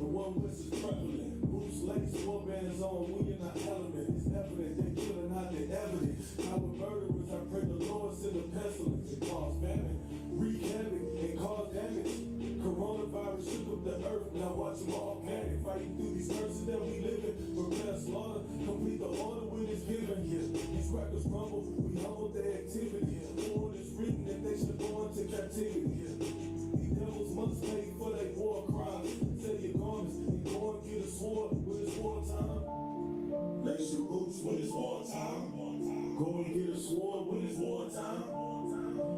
The one which is prevalent. Bruce Lace, war bands on, we in our element. It's evident they killing out the evidence. Our murderers, I pray the Lord send a pestilence and cause famine, wreak havoc and cause damage. Coronavirus shook up the earth, now watch them all panic. Fighting through these curses that we live in. Prepare slaughter, complete the order when it's given here. These crackers rumble, we humble their activity. War is written that they should go into captivity here. These devils must pay for their war crimes. Sell your garments and go and get a sword when it's wartime. Lace your boots when it's wartime. Go and get a sword when it's wartime.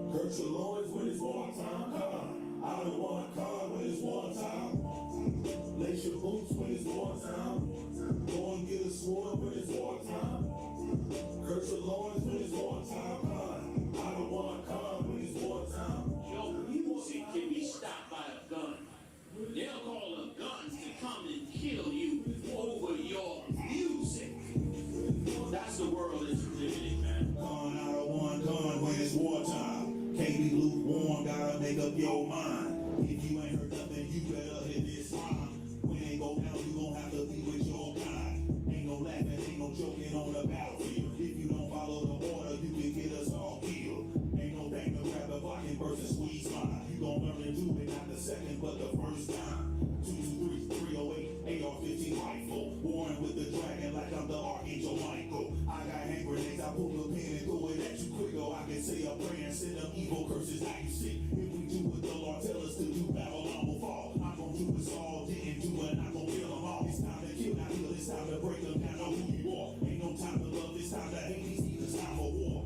Hurt your loins when it's wartime. I don't want a car when it's wartime. Lace your boots when it's wartime. Go and get a sword when it's wartime. Hurt your loins when it's wartime. I don't want a car when it's wartime. Your music can be stopped by a gun. They'll call the guns to come and kill you over your music. That's the world that you live in, man. Gun, I don't want gun when it's wartime. Can't be lukewarm, gotta make up your mind. If you ain't heard nothing, you better hit this rhyme. When it go down, you gon' have to be with your kind. Ain't no laughing, ain't no joking on the battlefield. If you don't follow the order, you can get us all killed. Ain't no thing to grab the blocking versus squeeze mine. You gon' learn to do it not the second, but the first time. 223, 308, AR-15 rifle. Warring with the dragon like I'm the Archangel Michael. I got hand grenades, I pull the pin and throw it at you quick. I can say a prayer and send them evil curses how you see. If we do what the Lord tell us to do, Babylon will fall. I'm gon' do this all, didn't do it, I'm gon' kill them all. It's time to kill, not heal, it's time to break them down, know who you are. Ain't no time to love, it's time to hate, it's time for war.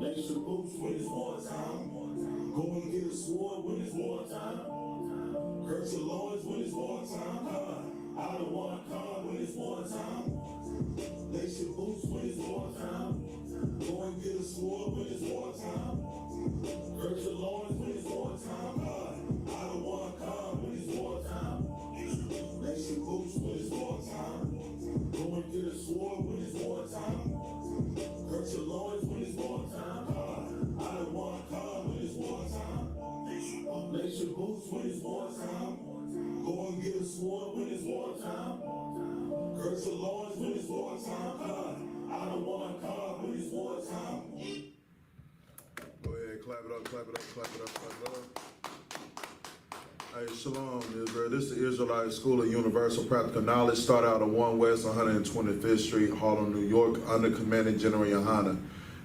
Lace your boots when it's wartime. Go and get a sword when it's wartime. Hurt your loins when it's wartime. I don't want a car when it's wartime. Lace your boots when it's wartime. Go and get a sword when it's wartime. Hurt your loins when it's wartime. I don't want a car when it's wartime. Lace your boots when it's wartime. Go and get a sword when it's wartime. Hurt your loins when it's wartime. I don't want a car when it's wartime. Lace your boots when it's wartime. Go and get a sword when it's wartime. Hurt your loins when it's wartime. I don't want a car when it's wartime. Go ahead, clap it up, clap it up, clap it up, clap it up. Hey, Shalom, Israel. This is the Israelite School of Universal Practical Knowledge. Start out on 1 West 125th Street, Harlem, New York, under commanding General YAHANNA.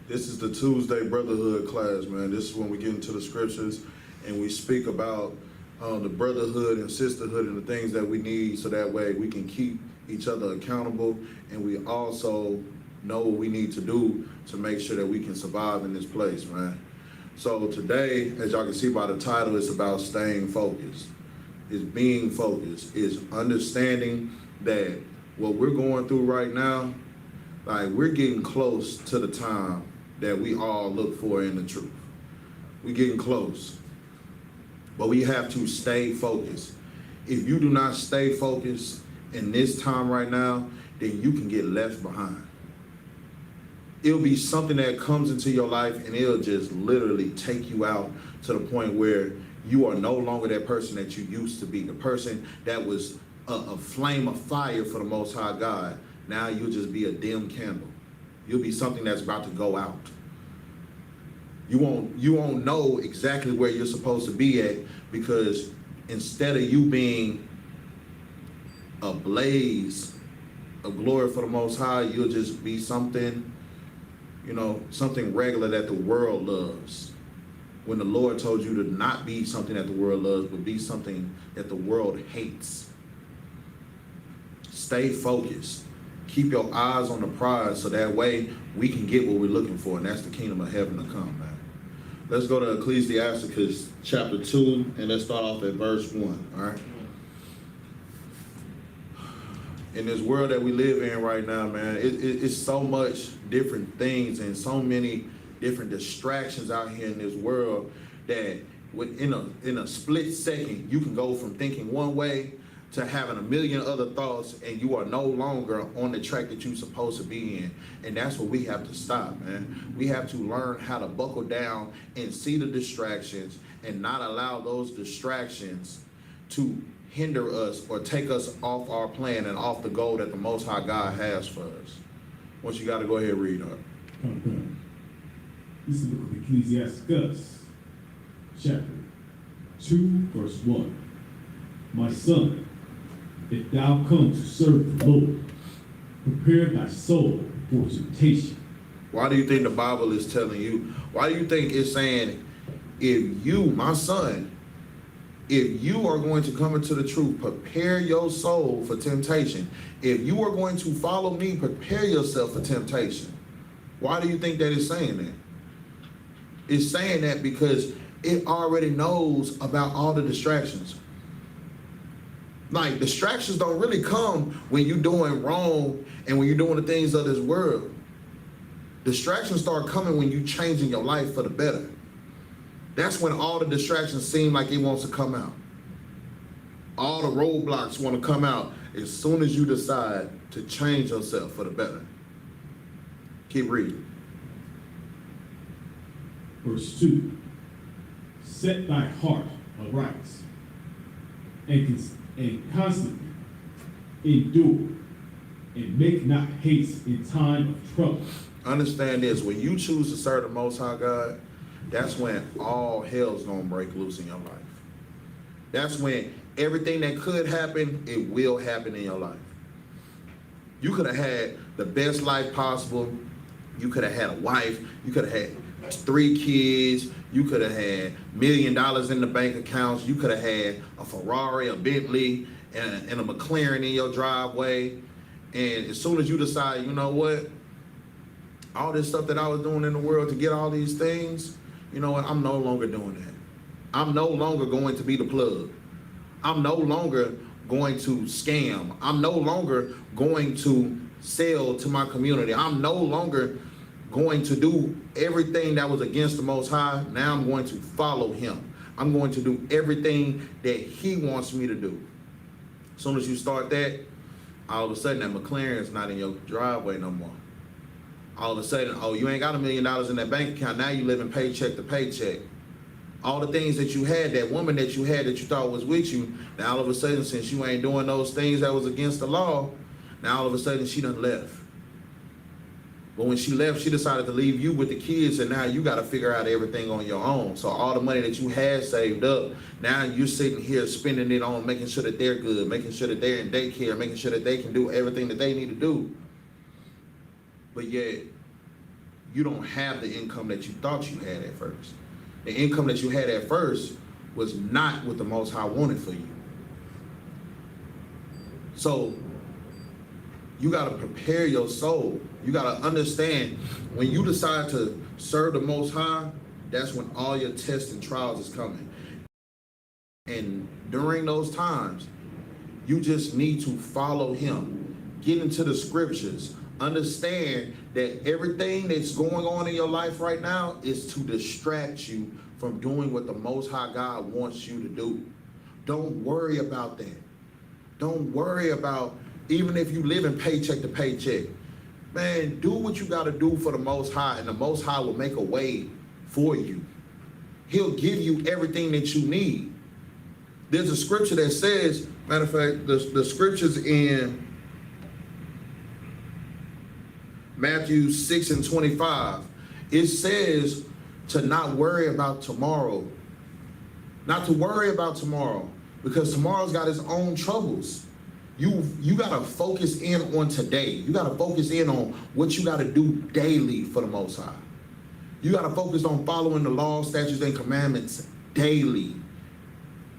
This is the Tuesday Brotherhood class, man. This is when we get into the scriptures and we speak about the brotherhood and sisterhood and the things that we need so that way we can keep each other accountable, and we also know what we need to do to make sure that we can survive in this place, man. So today, as y'all can see by the title, it's about staying focused. It's being focused. It's understanding that what we're going through right now, like we're getting close to the time that we all look for in the truth. We're getting close. But we have to stay focused. If you do not stay focused in this time right now, then you can get left behind. It'll be something that comes into your life and it'll just literally take you out to the point where you are no longer that person that you used to be, the person that was a flame of fire for the Most High God. Now you'll just be a dim candle. You'll be something that's about to go out. You won't know exactly where you're supposed to be at, because instead of you being a blaze of glory for the Most High, you'll just be something, something regular that the world loves. When the Lord told you to not be something that the world loves, but be something that the world hates. Stay focused. Keep your eyes on the prize so that way we can get what we're looking for, and that's the kingdom of heaven to come, man. Let's go to Ecclesiasticus chapter 2, and let's start off at verse 1, all right? In this world that we live in right now, man, it's so much different things and so many different distractions out here in this world that in a split second, you can go from thinking one way to having a million other thoughts, and you are no longer on the track that you're supposed to be in. And that's what we have to stop, man. We have to learn how to buckle down and see the distractions and not allow those distractions to hinder us or take us off our plan and off the goal that the Most High God has for us. Once you got to go ahead and read up. This is the book of Ecclesiastes, chapter 2, verse 1. My son, if thou come to serve the Lord, prepare thy soul for temptation. Why do you think the Bible is telling you? Why do you think it's saying, if you, my son, if you are going to come into the truth, prepare your soul for temptation. If you are going to follow me, prepare yourself for temptation. Why do you think that it's saying that? It's saying that because it already knows about all the distractions. Like, distractions don't really come when you're doing wrong and when you're doing the things of this world. Distractions start coming when you're changing your life for the better. That's when all the distractions seem like it wants to come out. All the roadblocks want to come out as soon as you decide to change yourself for the better. Keep reading. Verse 2. Set thy heart aright, and constantly endure, and make not haste in time of trouble. Understand this, when you choose to serve the Most High God, that's when all hell's gonna break loose in your life. That's when everything that could happen, it will happen in your life. You could have had the best life possible. You could have had a wife. You could have had 3 kids. You could have had $1 million in the bank accounts. You could have had a Ferrari, a Bentley, and a McLaren in your driveway. And as soon as you decide, you know what? All this stuff that I was doing in the world to get all these things, you know what? I'm no longer doing that. I'm no longer going to be the plug. I'm no longer going to scam. I'm no longer going to sell to my community. I'm no longer going to do everything that was against the Most High. Now I'm going to follow him. I'm going to do everything that he wants me to do. As soon as you start that, all of a sudden that McLaren is not in your driveway no more. All of a sudden, oh, you ain't got $1 million in that bank account. Now you living paycheck to paycheck. All the things that you had, that woman that you had that you thought was with you, now all of a sudden, since you ain't doing those things that was against the law, now all of a sudden she done left. But when she left, she decided to leave you with the kids, and now you got to figure out everything on your own. So all the money that you had saved up, now you're sitting here spending it on making sure that they're good, making sure that they're in daycare, making sure that they can do everything that they need to do. But yet, you don't have the income that you thought you had at first. The income that you had at first was not what the Most High wanted for you. So, you got to prepare your soul. You got to understand, when you decide to serve the Most High, that's when all your tests and trials is coming. And during those times, you just need to follow him. Get into the scriptures. Understand that everything that's going on in your life right now is to distract you from doing what the Most High God wants you to do. Don't worry about that. Don't worry about, even if you live in paycheck to paycheck, man, do what you got to do for the Most High, and the Most High will make a way for you. He'll give you everything that you need. There's a scripture that says, matter of fact, the scriptures in Matthew 6:25, it says to not worry about tomorrow. Not to worry about tomorrow, because tomorrow's got its own troubles. You gotta focus in on today. You gotta focus in on what you gotta do daily for the Most High. You gotta focus on following the laws, statutes, and commandments daily.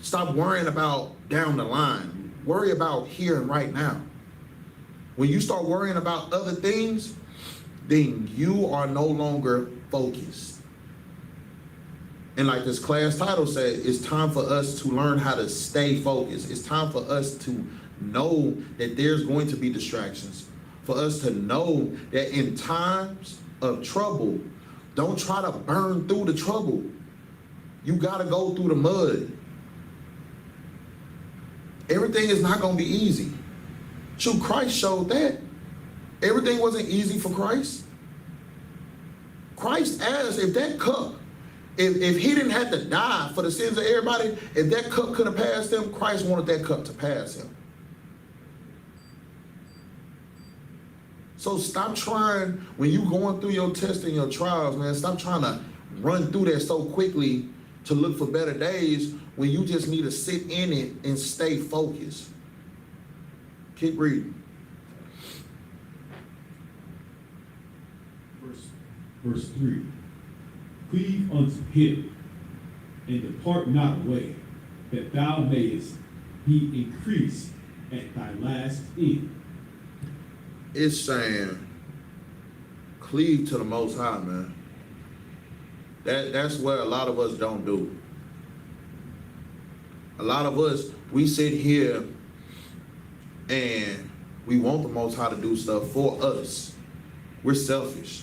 Stop worrying about down the line. Worry about here and right now. When you start worrying about other things, then you are no longer focused. And like this class title said, it's time for us to learn how to stay focused. It's time for us to know that there's going to be distractions. For us to know that in times of trouble, don't try to burn through the trouble. You gotta go through the mud. Everything is not gonna be easy. Shoot, Christ showed that. Everything wasn't easy for Christ. Christ asked, if that cup If he didn't have to die for the sins of everybody, if that cup could have passed him, Christ wanted that cup to pass him. So stop trying, when you going through your tests and your trials, man, stop trying to run through that so quickly to look for better days when you just need to sit in it and stay focused. Keep reading. Verse 3. Cleave unto him, and depart not away, that thou mayest be increased at thy last end. It's saying, cleave to the Most High, man. That's what a lot of us don't do. A lot of us, we sit here and we want the Most High to do stuff for us. We're selfish.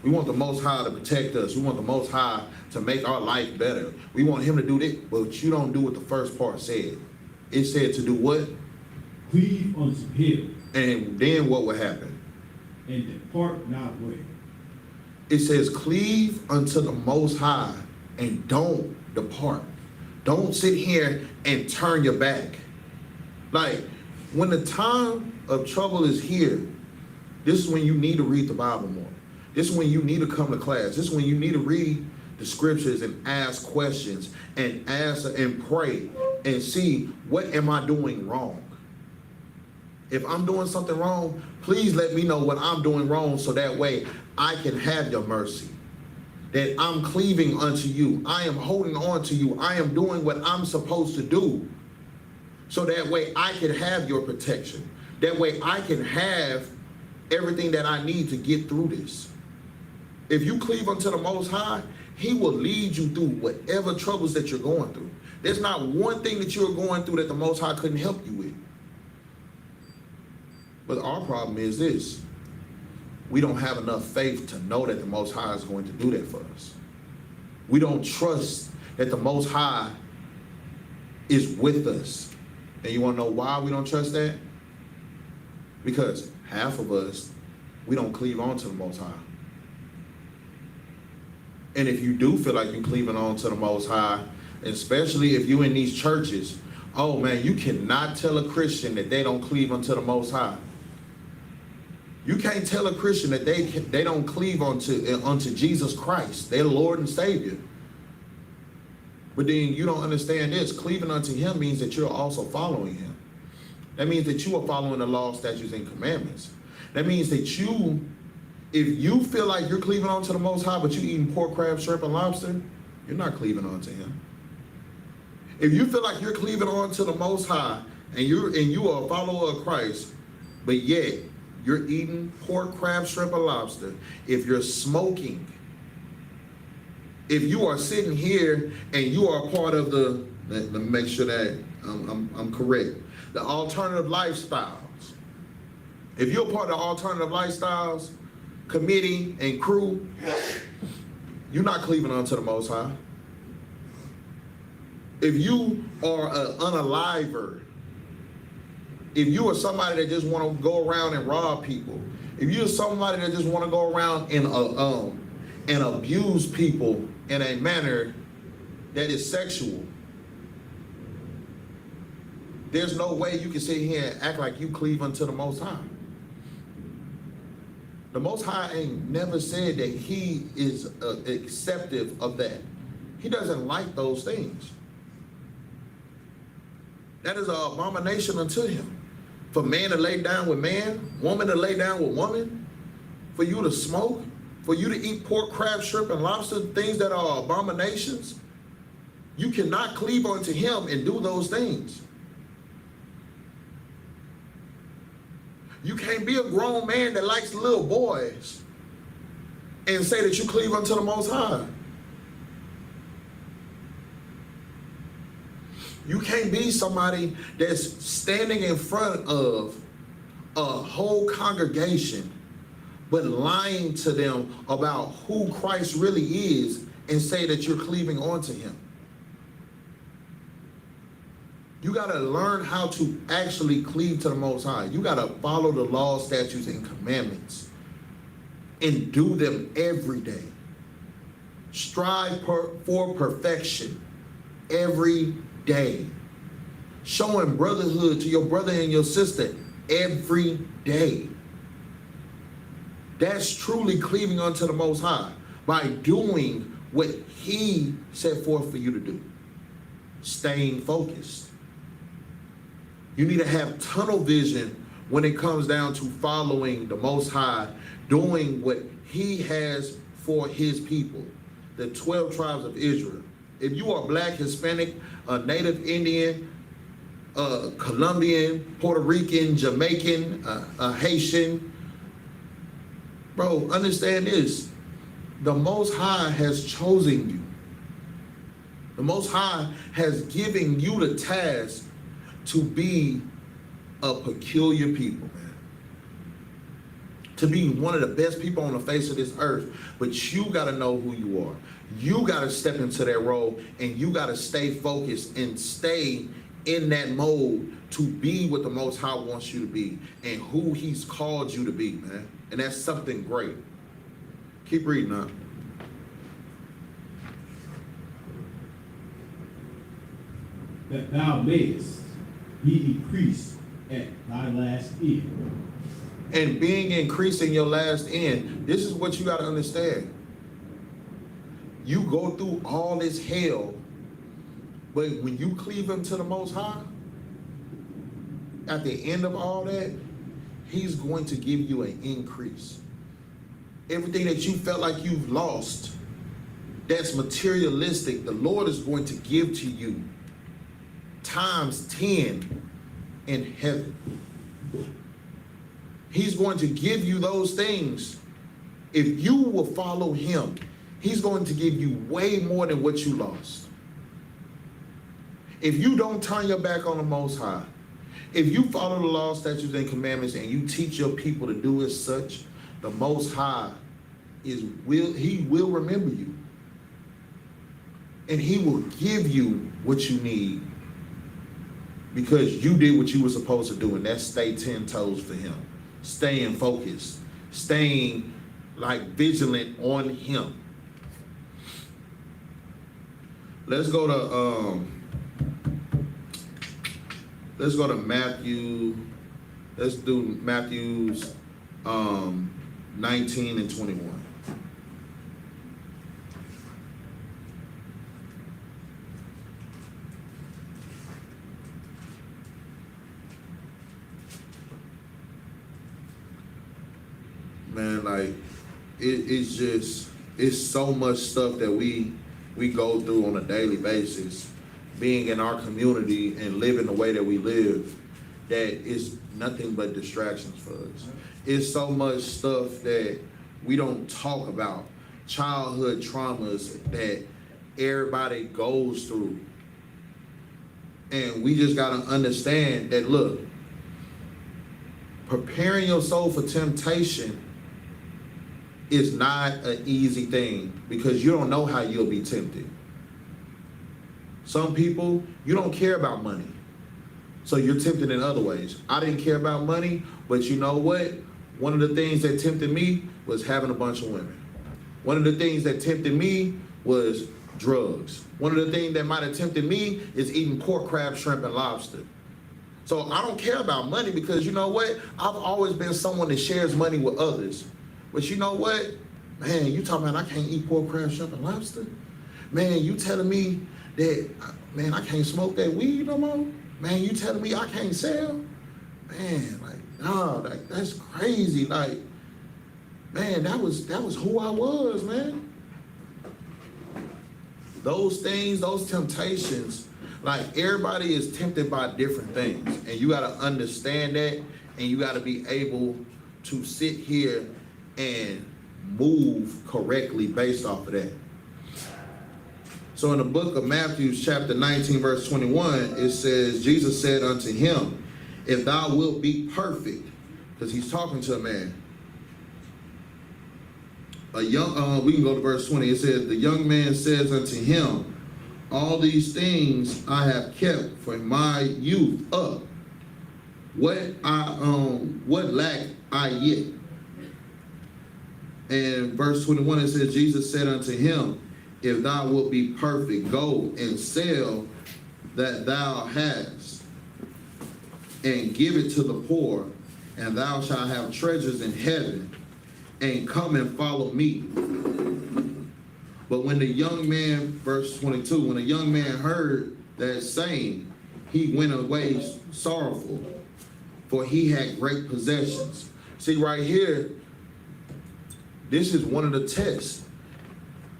We want the Most High to protect us. We want the Most High to make our life better. We want him to do this, but you don't do what the first part said. It said to do what? Cleave unto him. And then what would happen? And depart not away. It says cleave unto the Most High and don't depart. Don't sit here and turn your back. Like, when the time of trouble is here, this is when you need to read the Bible more. This is when you need to come to class. This is when you need to read the scriptures and ask questions and answer and pray and see, what am I doing wrong? If I'm doing something wrong, please let me know what I'm doing wrong so that way I can have your mercy. That I'm cleaving unto you. I am holding on to you. I am doing what I'm supposed to do. So that way I can have your protection. That way I can have everything that I need to get through this. If you cleave unto the Most High, he will lead you through whatever troubles that you're going through. There's not one thing that you're going through that the Most High couldn't help you with. But our problem is this. We don't have enough faith to know that the Most High is going to do that for us. We don't trust that the Most High is with us. And you want to know why we don't trust that? Because half of us, we don't cleave on to the Most High. And if you do feel like you're cleaving on to the Most High, especially if you're in these churches, oh man, you cannot tell a Christian that they don't cleave unto the Most High. You can't tell a Christian that they don't cleave unto Jesus Christ, their Lord and Savior. But then you don't understand this. Cleaving unto him means that you're also following him. That means that you are following the law, statutes, and commandments. That means that you, if you feel like you're cleaving onto the Most High, but you're eating pork, crab, shrimp, and lobster, you're not cleaving onto him. If you feel like you're cleaving onto the Most High and you are a follower of Christ, but yet you're eating pork, crab, shrimp, and lobster, if you're smoking, if you are sitting here and you are a part of the, let me make sure that I'm correct, the alternative lifestyles. If you're a part of the alternative lifestyles committee and crew, you're not cleaving unto the Most High. If you are an unaliver, if you are somebody that just want to go around and rob people, if you're somebody that just want to go around and abuse people in a manner that is sexual, there's no way you can sit here and act like you cleave unto the Most High. The Most High ain't never said that he is acceptive of that. He doesn't like those things. That is an abomination unto him. For man to lay down with man, woman to lay down with woman, for you to smoke, for you to eat pork, crab, shrimp, and lobster, things that are abominations. You cannot cleave unto him and do those things. You can't be a grown man that likes little boys and say that you cleave unto the Most High. You can't be somebody that's standing in front of a whole congregation but lying to them about who Christ really is and say that you're cleaving onto him. You got to learn how to actually cleave to the Most High. You got to follow the law, statutes, and commandments and do them every day. Strive for perfection every day. Showing brotherhood to your brother and your sister every day. That's truly cleaving unto the Most High by doing what He set forth for you to do. Staying focused. You need to have tunnel vision when it comes down to following the Most High, doing what He has for His people, the 12 tribes of Israel. If you are Black, Hispanic, Native Indian, Colombian, Puerto Rican, Jamaican, Haitian, bro, understand this. The Most High has chosen you. The Most High has given you the task to be a peculiar people, man. To be one of the best people on the face of this earth. But you got to know who you are. You got to step into that role, and you got to stay focused and stay in that mode to be what the Most High wants you to be and who He's called you to be, man. And that's something great. Keep reading now. That thou mayest be increased at thy last end. And being increased in your last end, this is what you got to understand. You go through all this hell, but when you cleave unto the Most High, at the end of all that, He's going to give you an increase. Everything that you felt like you've lost, that's materialistic, the Lord is going to give to you times 10 in heaven. He's going to give you those things. If you will follow Him, He's going to give you way more than what you lost. If you don't turn your back on the Most High, if you follow the law, statutes, and commandments, and you teach your people to do as such, the Most High He will remember you. And He will give you what you need because you did what you were supposed to do, and that's stay 10 toes for Him. Staying focused, staying like vigilant on Him. Let's go to Matthew. Let's do Matthew's 19 and 21. Man, like it's so much stuff that we go through on a daily basis, being in our community and living the way that we live, that is nothing but distractions for us. It's so much stuff that we don't talk about, childhood traumas that everybody goes through. And we just gotta understand that, look, preparing your soul for temptation is not an easy thing because you don't know how you'll be tempted. Some people, you don't care about money, so you're tempted in other ways. I didn't care about money, but you know what? One of the things that tempted me was having a bunch of women. One of the things that tempted me was drugs. One of the things that might have tempted me is eating pork, crab, shrimp, and lobster. So I don't care about money because you know what? I've always been someone that shares money with others. But you know what? Man, you talking about I can't eat pork, crab, shrimp, and lobster? Man, you telling me that, man, I can't smoke that weed no more? Man, you telling me I can't sell? Man, like, no, like, that's crazy. Like, man, that was who I was, man. Those things, those temptations, like, everybody is tempted by different things. And you got to understand that, and you got to be able to sit here and move correctly based off of that. So in the book of Matthew, chapter 19, verse 21, it says, Jesus said unto him, if thou wilt be perfect, because he's talking to a man. We can go to verse 20. It says, the young man says unto him, all these things I have kept from my youth up. What lack I yet? And verse 21, it says, Jesus said unto him, if thou wilt be perfect, go and sell that thou hast, and give it to the poor, and thou shalt have treasures in heaven, and come and follow me. But when the young man, verse 22, when the young man heard that saying, he went away sorrowful, for he had great possessions. See right here, this is one of the tests.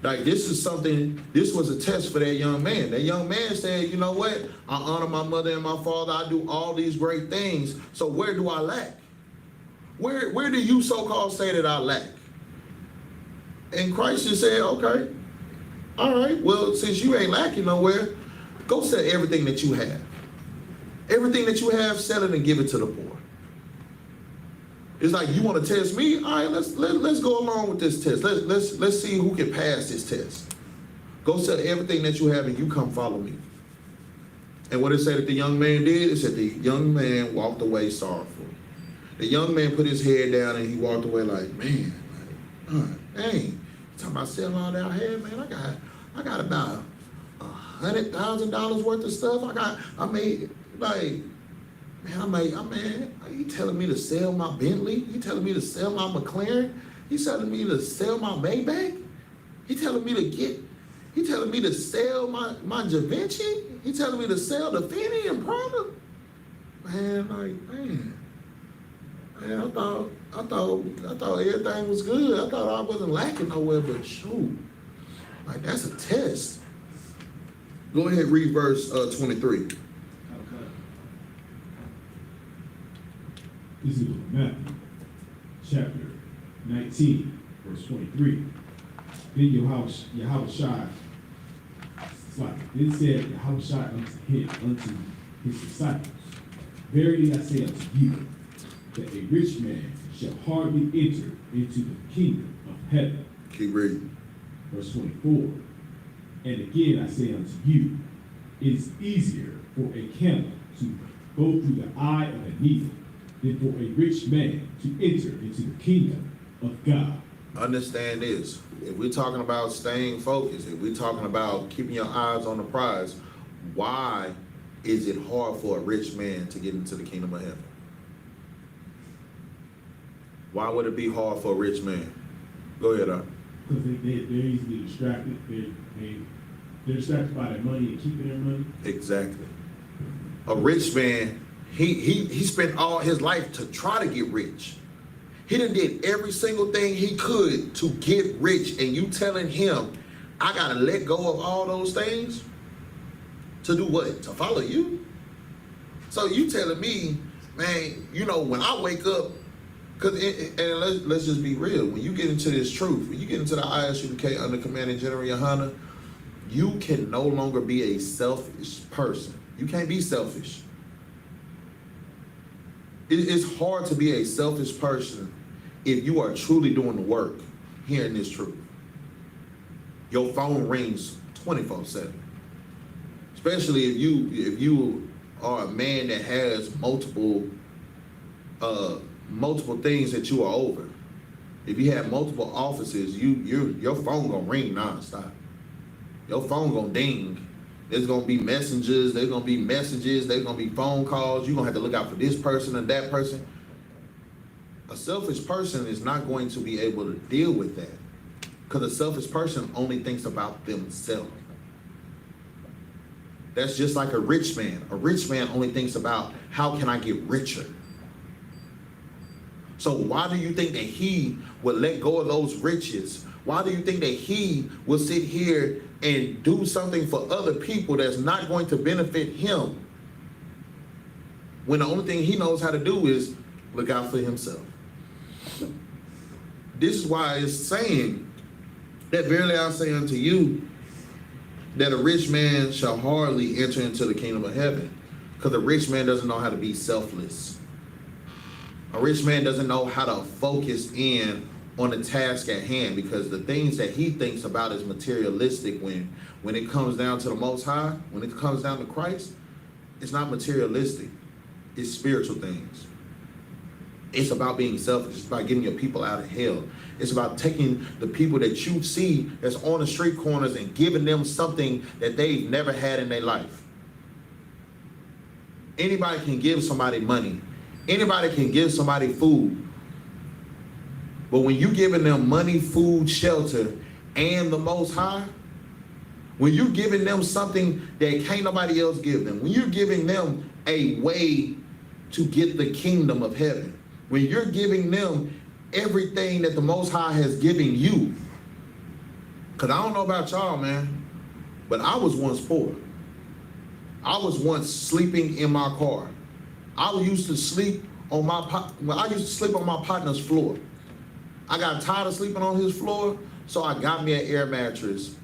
Like this was a test for that young man. That young man said, you know what? I honor my mother and my father. I do all these great things. So where do I lack? Where do you so-called say that I lack? And Christ just said, okay, all right, well, since you ain't lacking nowhere, go sell everything that you have. Everything that you have, sell it and give it to the poor. It's like, you want to test me? All right, let's go along with this test. Let's see who can pass this test. Go sell everything that you have and you come follow me. And what it said that the young man did, it said the young man walked away sorrowful. The young man put his head down and he walked away like, man, dang, talking about selling all that I had, man, I got about $100,000 worth of stuff. I made like, man, he telling me to sell my Bentley? He telling me to sell my McLaren? He telling me to sell my Maybach? He telling me to sell my Givenchy? He telling me to sell the Fendi and Prada? Man, I thought everything was good. I thought I wasn't lacking nowhere, but shoot, like that's a test. Go ahead, read verse 23. This is Matthew, chapter 19, verse 23. Then Yahushua unto his disciples, verily I say unto you, that a rich man shall hardly enter into the kingdom of heaven. Keep reading. Verse 24. And again I say unto you, it is easier for a camel to go through the eye of a needle than for a rich man to enter into the kingdom of God. Understand this. If we're talking about staying focused, if we're talking about keeping your eyes on the prize, why is it hard for a rich man to get into the kingdom of heaven? Why would it be hard for a rich man? Go ahead, Because they're easily distracted. They're distracted by their money and keeping their money. Exactly. A rich man, he spent all his life to try to get rich. He done did every single thing he could to get rich, and you telling him, I gotta let go of all those things? To do what? To follow you? So you telling me, man, you know, when I wake up, and let's just be real, when you get into this truth, when you get into the I.S.U.P.K under Commanding General YAHANNA, you can no longer be a selfish person. You can't be selfish. It's hard to be a selfish person if you are truly doing the work, hearing this truth. Your phone rings 24/7. Especially if you are a man that has multiple things that you are over. If you have multiple offices, your phone gonna ring nonstop. Your phone gonna ding. There's gonna be messengers, there's gonna be messages, there's gonna be phone calls. You're gonna have to look out for this person and that person. A selfish person is not going to be able to deal with that, because a selfish person only thinks about themselves. That's just like a rich man. A rich man only thinks about, how can I get richer? So why do you think that he would let go of those riches? Why do you think that he will sit here and do something for other people that's not going to benefit him, when the only thing he knows how to do is look out for himself? This is why it's saying that verily I say unto you, that a rich man shall hardly enter into the kingdom of heaven, because a rich man doesn't know how to be selfless. A rich man doesn't know how to focus in on the task at hand, because the things that he thinks about is materialistic. When it comes down to the Most High, when it comes down to Christ, it's not materialistic. It's spiritual things. It's about being selfish. It's about getting your people out of hell. It's about taking the people that you see that's on the street corners and giving them something that they've never had in their life. Anybody can give somebody money. Anybody can give somebody food. But when you're giving them money, food, shelter, and the Most High, when you're giving them something that can't nobody else give them, when you're giving them a way to get the kingdom of heaven, when you're giving them everything that the Most High has given you. Because I don't know about y'all, man, but I was once poor. I was once sleeping in my car. I used to sleep on my partner's floor. I got tired of sleeping on his floor, so I got me an air mattress.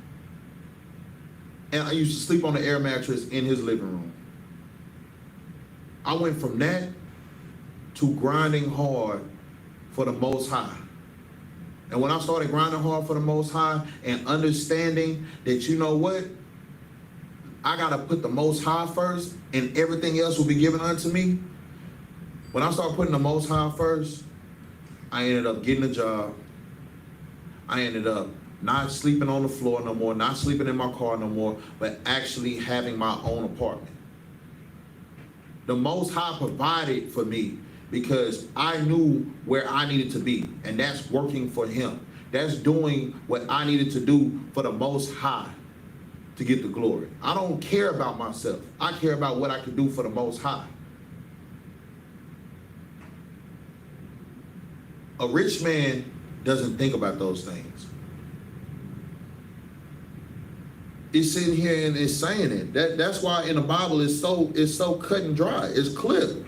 And I used to sleep on the air mattress in his living room. I went from that to grinding hard for the Most High. And when I started grinding hard for the Most High and understanding that, you know what, I got to put the Most High first and everything else will be given unto me. When I started putting the Most High first, I ended up getting a job. I ended up not sleeping on the floor no more, not sleeping in my car no more, but actually having my own apartment. The Most High provided for me because I knew where I needed to be, and that's working for Him. That's doing what I needed to do for the Most High to get the glory. I don't care about myself. I care about what I can do for the Most High. A rich man doesn't think about those things. It's sitting here and it's saying it. That's why in the Bible it's so cut and dry. It's clear.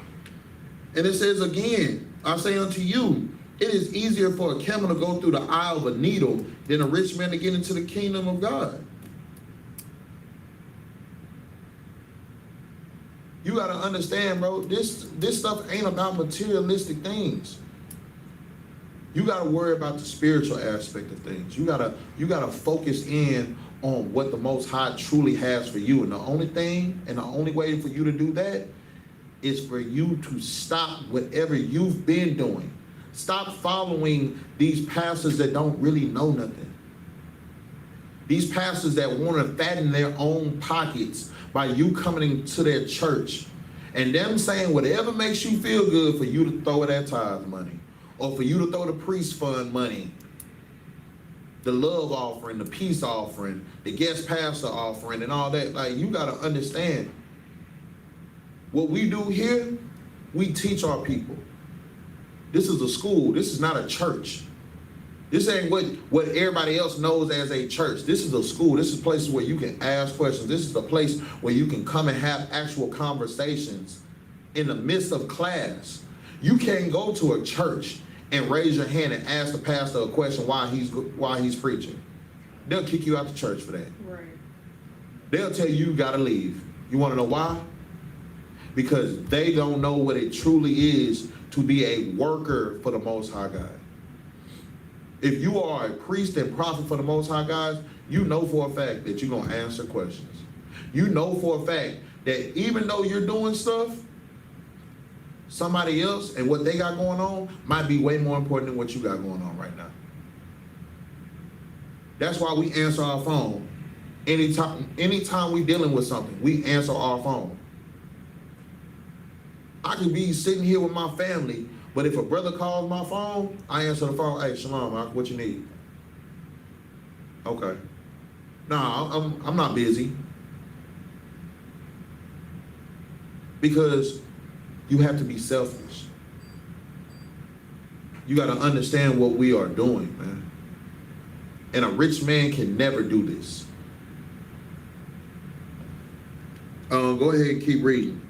And it says again, I say unto you, it is easier for a camel to go through the eye of a needle than a rich man to get into the kingdom of God. You got to understand, bro, this stuff ain't about materialistic things. You got to worry about the spiritual aspect of things. You gotta focus in on what the Most High truly has for you. And the only thing and the only way for you to do that is for you to stop whatever you've been doing. Stop following these pastors that don't really know nothing. These pastors that want to fatten their own pockets by you coming to their church and them saying whatever makes you feel good for you to throw that tithe money, or for you to throw the priest fund money, the love offering, the peace offering, the guest pastor offering, and all that. Like, you got to understand, what we do here, we teach our people. This is a school. This is not a church. This ain't what everybody else knows as a church. This is a school. This is a place where you can ask questions. This is a place where you can come and have actual conversations in the midst of class. You can't go to a church and raise your hand and ask the pastor a question why he's preaching. They'll kick you out the church for that. Right. They'll tell you gotta leave. You wanna know why? Because they don't know what it truly is to be a worker for the Most High God. If you are a priest and prophet for the Most High God, you know for a fact that you're gonna answer questions. You know for a fact that even though you're doing stuff, somebody else and what they got going on might be way more important than what you got going on right now. That's why we answer our phone. Anytime we dealing with something, we answer our phone. I could be sitting here with my family, but if a brother calls my phone, I answer the phone. Hey, Shalom, what you need? Okay. No, I'm not busy. Because you have to be selfish. You got to understand what we are doing, man. And a rich man can never do this. Go ahead and keep reading.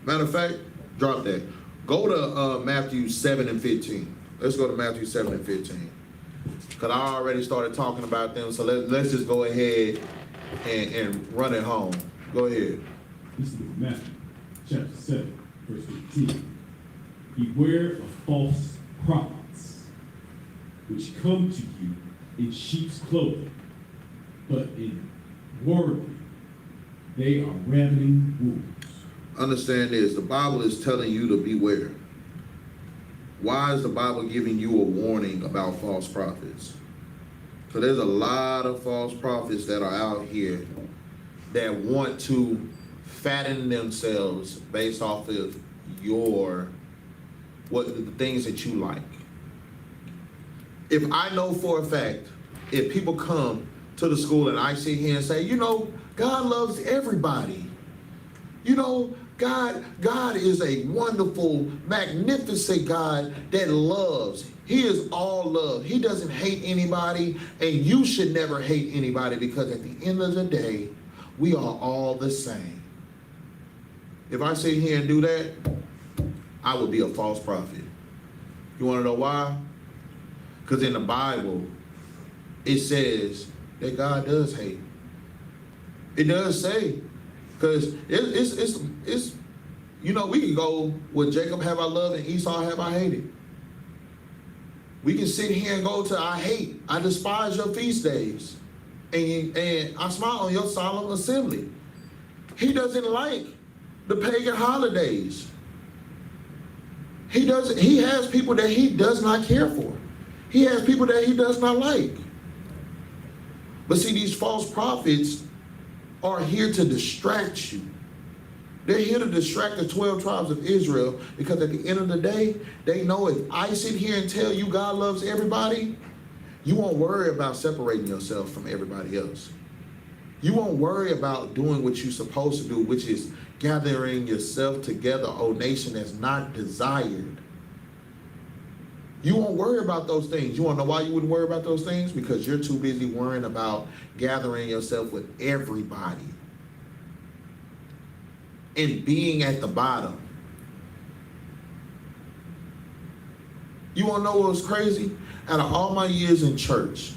Matter of fact, drop that. Go to Matthew 7 and 15. Let's go to Matthew 7 and 15. Because I already started talking about them, so let's just go ahead and run it home. Go ahead. This is Matthew chapter 7, verse 15. Beware of false prophets, which come to you in sheep's clothing, but in worldly They are ravening wolves. Understand this, the Bible is telling you to beware. Why is the Bible giving you a warning about false prophets? Because there's a lot of false prophets that are out here that want to fatten themselves based off of the things that you like. If I know for a fact, if people come to the school and I sit here and say, you know, God loves everybody. You know, God is a wonderful, magnificent God that loves. He is all love. He doesn't hate anybody, and you should never hate anybody, because at the end of the day, we are all the same. If I sit here and do that, I would be a false prophet. You want to know why? Because in the Bible, it says that God does hate. It does say, because it's you know, we can go with Jacob have I loved and Esau have I hated. We can sit here and go to I despise your feast days, and I smile on your solemn assembly. He doesn't like the pagan holidays. He has people that he does not care for. He has people that he does not like. But see, these false prophets are here to distract you. They're here to distract the 12 tribes of Israel, because at the end of the day, they know if I sit here and tell you God loves everybody, you won't worry about separating yourself from everybody else. You won't worry about doing what you're supposed to do, which is gathering yourself together, O nation that's not desired. You won't worry about those things. You want to know why you wouldn't worry about those things? Because you're too busy worrying about gathering yourself with everybody and being at the bottom. You want to know what was crazy? Out of all my years in church,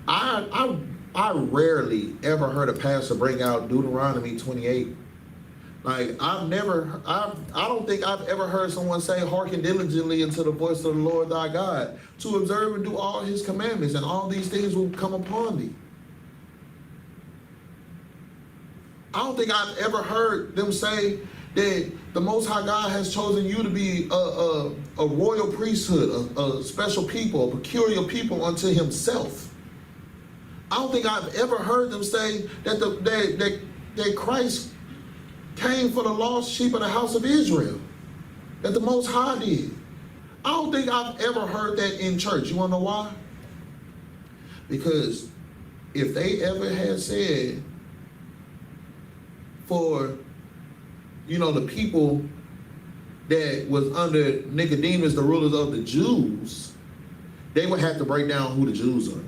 I rarely ever heard a pastor bring out Deuteronomy 28. Like, I don't think I've ever heard someone say, hearken diligently unto the voice of the Lord thy God, to observe and do all his commandments, and all these things will come upon thee. I don't think I've ever heard them say that the Most High God has chosen you to be a royal priesthood, a special people, a peculiar people unto himself. I don't think I've ever heard them say that Christ came for the lost sheep of the house of Israel, that the Most High did. I don't think I've ever heard that in church. You want to know why? Because if they ever had said, for, you know, the people that was under Nicodemus, the rulers of the Jews, they would have to break down who the Jews are.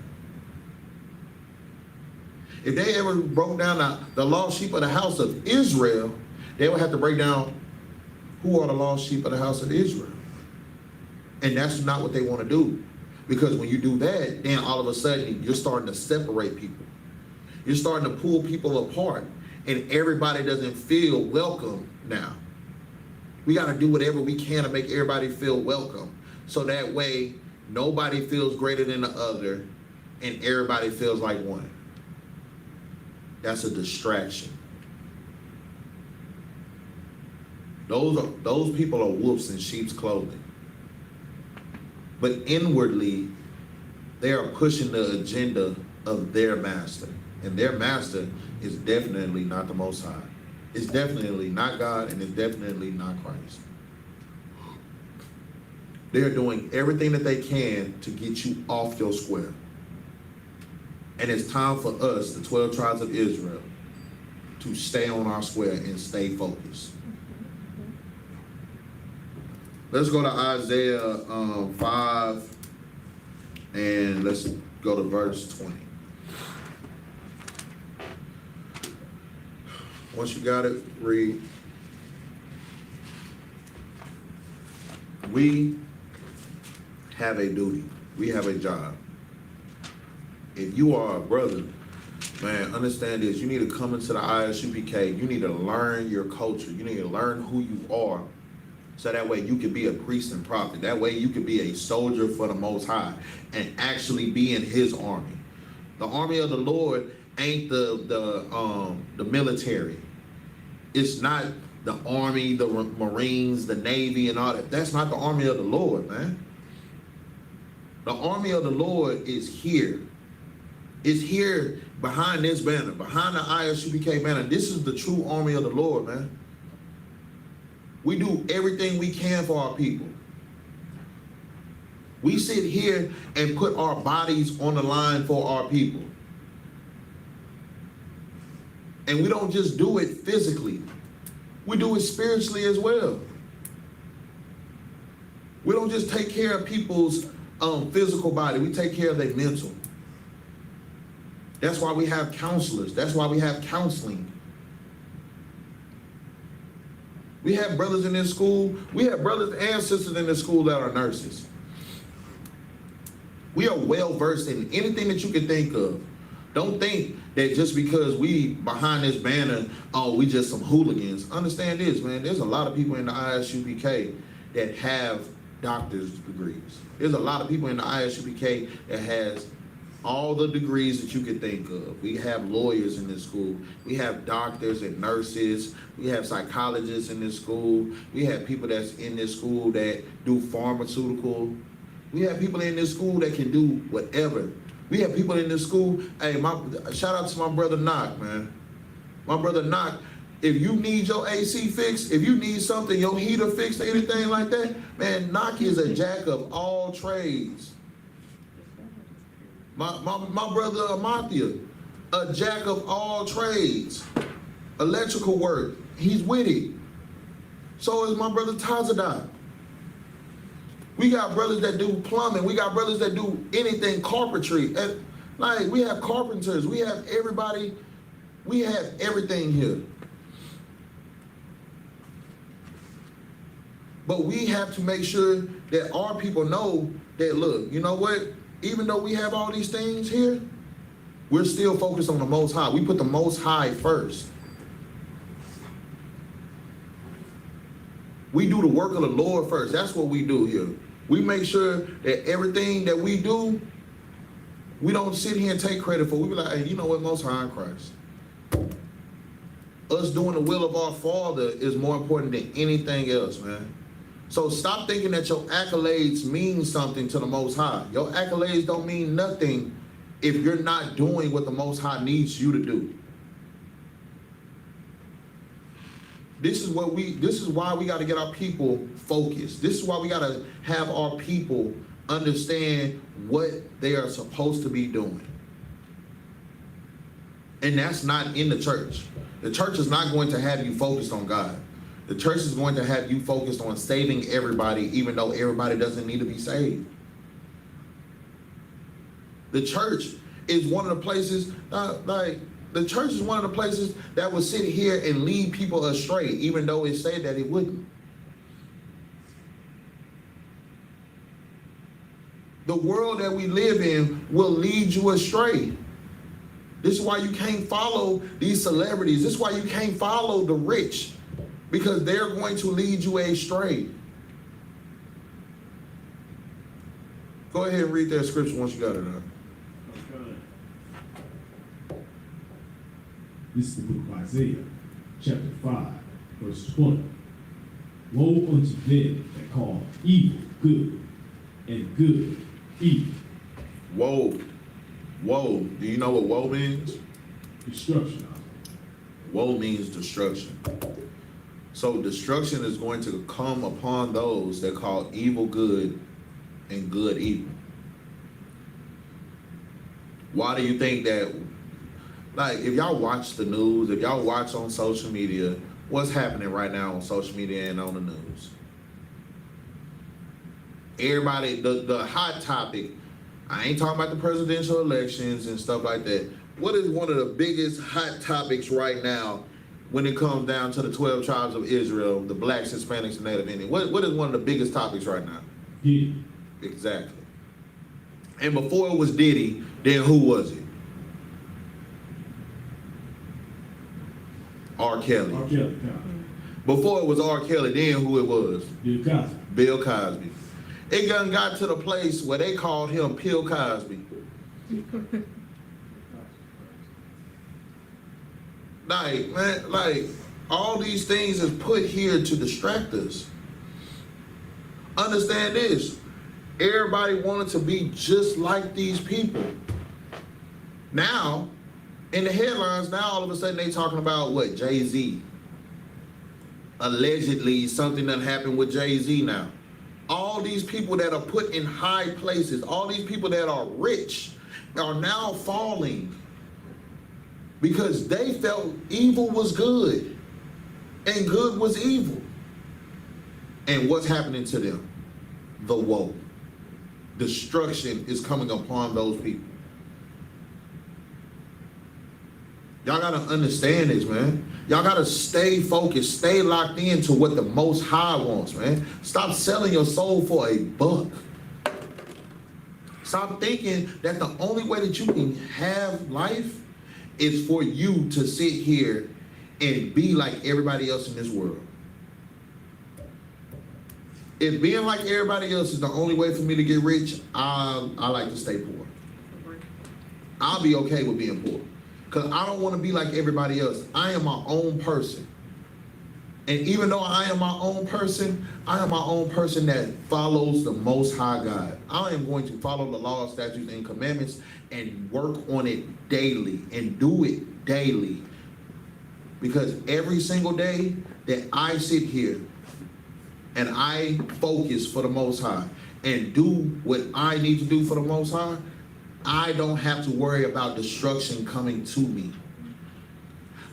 If they ever broke down the lost sheep of the house of Israel, they would have to break down who are the lost sheep of the house of Israel. And that's not what they want to do. Because when you do that, then all of a sudden you're starting to separate people. You're starting to pull people apart, and everybody doesn't feel welcome now. We got to do whatever we can to make everybody feel welcome, so that way nobody feels greater than the other and everybody feels like one. That's a distraction. Those people are wolves in sheep's clothing. But inwardly, they are pushing the agenda of their master. And their master is definitely not the Most High. It's definitely not God, and it's definitely not Christ. They're doing everything that they can to get you off your square. And it's time for us, the 12 tribes of Israel, to stay on our square and stay focused. Let's go to Isaiah 5, and let's go to verse 20. Once you got it, read. We have a duty. We have a job. If you are a brother, man, understand this. You need to come into the ISUPK. You need to learn your culture. You need to learn who you are, so that way you can be a priest and prophet. That way you can be a soldier for the Most High and actually be in his army. The army of the Lord ain't the military. It's not the army, the Marines, the Navy, and all that. That's not the army of the Lord, man. The army of the Lord is here. It's here behind this banner, behind the I.S.U.P.K banner. This is the true army of the Lord, man. We do everything we can for our people. We sit here and put our bodies on the line for our people. And we don't just do it physically. We do it spiritually as well. We don't just take care of people's physical body. We take care of their mental. That's why we have counselors. That's why we have counseling. We have brothers in this school. We have brothers and sisters in this school that are nurses. We are well versed in anything that you can think of. Don't think that just because we behind this banner, oh, we just some hooligans. Understand this, man. There's a lot of people in the I.S.U.P.K that have doctor's degrees. There's a lot of people in the I.S.U.P.K that has all the degrees that you could think of. We have lawyers in this school. We have doctors and nurses. We have psychologists in this school. We have people that's in this school that do pharmaceutical. We have people in this school that can do whatever. We have people in this school. Hey, shout out to my brother Knock, man. My brother Knock, if you need your AC fixed, if you need something, your heater fixed, or anything like that, man, Knock is a jack of all trades. My brother Amathia, a jack of all trades. Electrical work, he's with it. So is my brother Tazadah. We got brothers that do plumbing. We got brothers that do anything, carpentry. And like, we have carpenters. We have everybody. We have everything here. But we have to make sure that our people know that, look, you know what? Even though we have all these things here, we're still focused on the Most High. We put the Most High first. We do the work of the Lord first. That's what we do here. We make sure that everything that we do, we don't sit here and take credit for. We be like, hey, you know what, Most High in Christ. Us doing the will of our Father is more important than anything else, man. So stop thinking that your accolades mean something to the Most High. Your accolades don't mean nothing if you're not doing what the Most High needs you to do. This is why we got to get our people focused. This is why we got to have our people understand what they are supposed to be doing. And that's not in the church. The church is not going to have you focused on God. The church is going to have you focused on saving everybody, even though everybody doesn't need to be saved. The church is one of the places, the church is one of the places that will sit here and lead people astray, even though it said that it wouldn't. The world that we live in will lead you astray. This is why you can't follow these celebrities. This is why you can't follow the rich, because they're going to lead you astray. Go ahead and read that scripture once you got it up. This is the book of Isaiah, chapter 5, verse 20. Woe unto them that call evil good, and good evil. Woe. Woe. Do you know what woe means? Destruction. Woe means destruction. So destruction is going to come upon those that call evil good and good evil. Why do you think that? Like, if y'all watch the news, if y'all watch on social media, what's happening right now on social media and on the news? Everybody, the hot topic, I ain't talking about the presidential elections and stuff like that. What is one of the biggest hot topics right now when it comes down to the 12 tribes of Israel, the blacks, Hispanics, and Native Indians? What is one of the biggest topics right now? Diddy. Exactly. And before it was Diddy, then who was it? R. Kelly. R. Kelly. Before it was R. Kelly, then who it was? Bill Cosby. Bill Cosby. It got to the place where they called him Pill Cosby. Like, man, like, all these things is put here to distract us. Understand this. Everybody wanted to be just like these people. Now, in the headlines, now all of a sudden they talking about what? Jay-Z. Allegedly, something that happened with Jay-Z now. All these people that are put in high places, all these people that are rich are now falling because they felt evil was good and good was evil. And what's happening to them? The woe. Destruction is coming upon those people. Y'all gotta understand this, man. Y'all gotta stay focused, stay locked into what the Most High wants, man. Stop selling your soul for a buck. Stop thinking that the only way that you can have life is for you to sit here and be like everybody else in this world. If being like everybody else is the only way for me to get rich, I like to stay poor. I'll be okay with being poor. Because I don't want to be like everybody else. I am my own person. And even though I am my own person, I am my own person that follows the Most High God. I am going to follow the law, statutes, and commandments and work on it daily and do it daily. Because every single day that I sit here and I focus for the Most High and do what I need to do for the Most High, I don't have to worry about destruction coming to me.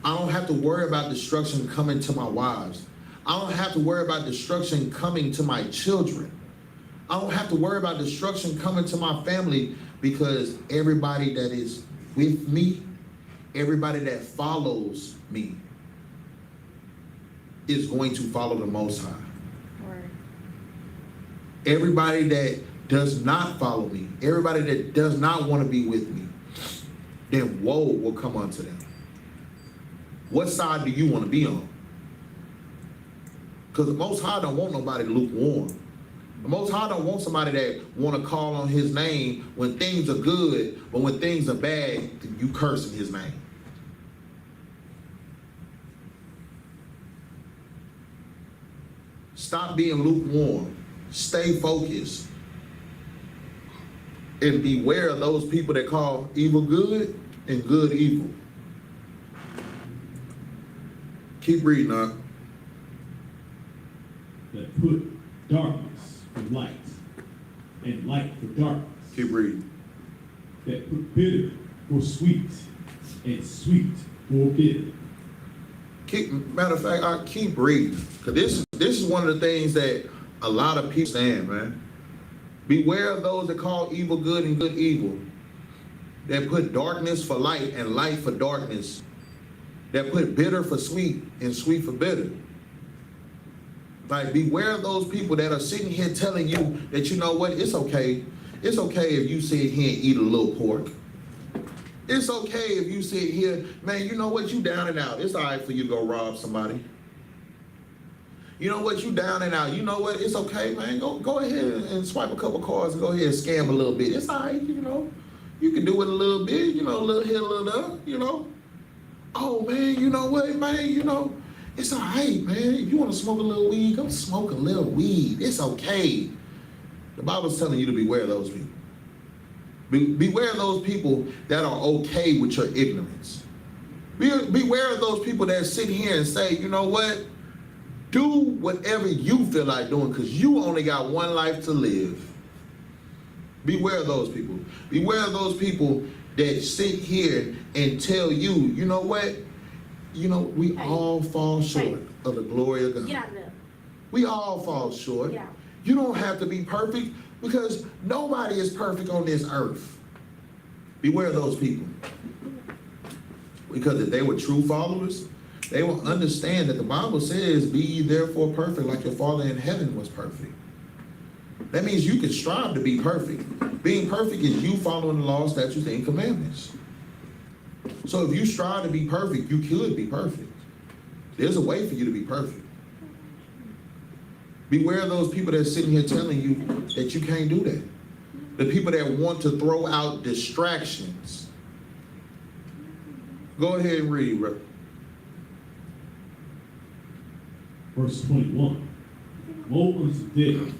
I don't have to worry about destruction coming to my wives. I don't have to worry about destruction coming to my children. I don't have to worry about destruction coming to my family because everybody that is with me, everybody that follows me is going to follow the Most High. Right. Everybody that does not follow me, everybody that does not want to be with me, then woe will come unto them. What side do you want to be on? Because the Most High don't want nobody lukewarm. The Most High don't want somebody that want to call on his name when things are good, but when things are bad, you cursing his name. Stop being lukewarm. Stay focused. And beware of those people that call evil good and good evil. Keep reading up. That put darkness for light and light for darkness. Keep reading. That put bitter for sweet and sweet for bitter. Matter of fact, I keep reading. Because this is one of the things that a lot of people stand, man. Beware of those that call evil good and good evil. That put darkness for light and light for darkness. That put bitter for sweet and sweet for bitter. Like, beware of those people that are sitting here telling you that, you know what, it's okay. It's okay if you sit here and eat a little pork. It's okay if you sit here, man, you know what, you down and out. It's all right for you to go rob somebody. You know what, you down and out. You know what, it's okay, man. Go ahead and swipe a couple cards and go ahead and scam a little bit. It's all right, you know. You can do it a little bit, you know, a little here, a little there, you know. Oh, man, you know what, man, you know, it's all right, man. If you want to smoke a little weed, go smoke a little weed. It's okay. The Bible's telling you to beware of those people. Beware of those people that are okay with your ignorance. Beware of those people that sit here and say, you know what? Do whatever you feel like doing because you only got one life to live. Beware of those people. Beware of those people that sit here and tell you, you know what? You know, we all fall short of the glory of God. Get out of there. We all fall short. Yeah. You don't have to be perfect because nobody is perfect on this earth. Beware of those people. Because if they were true followers, they will understand that the Bible says, be ye therefore perfect like your Father in heaven was perfect. That means you can strive to be perfect. Being perfect is you following the law, statutes, and commandments. So if you strive to be perfect, you could be perfect. There's a way for you to be perfect. Beware of those people that are sitting here telling you that you can't do that. The people that want to throw out distractions. Go ahead and read, bro. verse 21. Woe unto them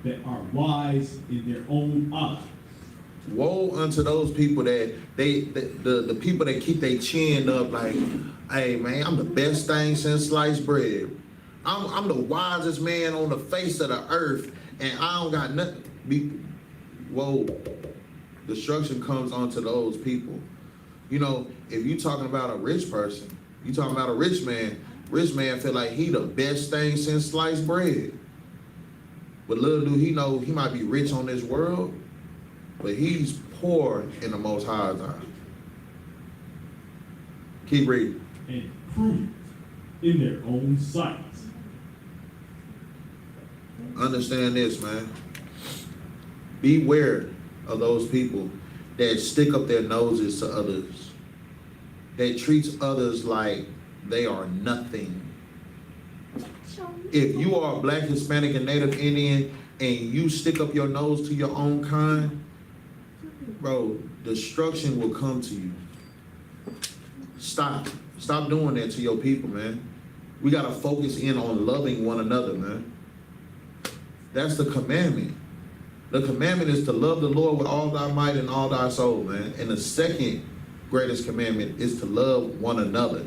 that are wise in their own eyes. Woe unto those people that the people that keep their chin up like, hey man, I'm the best thing since sliced bread. I'm the wisest man on the face of the earth, and I don't got nothing. Whoa, destruction comes onto those people. You know, if you talking about a rich person, you talking about a rich man feel like he the best thing since sliced bread. But little do he know, he might be rich on this world, but he's poor in the Most High's eye. Keep reading. And prudent in their own sight. Understand this, man. Beware of those people that stick up their noses to others, that treats others like they are nothing. If you are Black, Hispanic, and Native Indian, and you stick up your nose to your own kind, bro, destruction will come to you. Stop doing that to your people, man. We gotta focus in on loving one another, man. That's the commandment. The commandment is to love the Lord with all thy might and all thy soul, man. And the second greatest commandment is to love one another.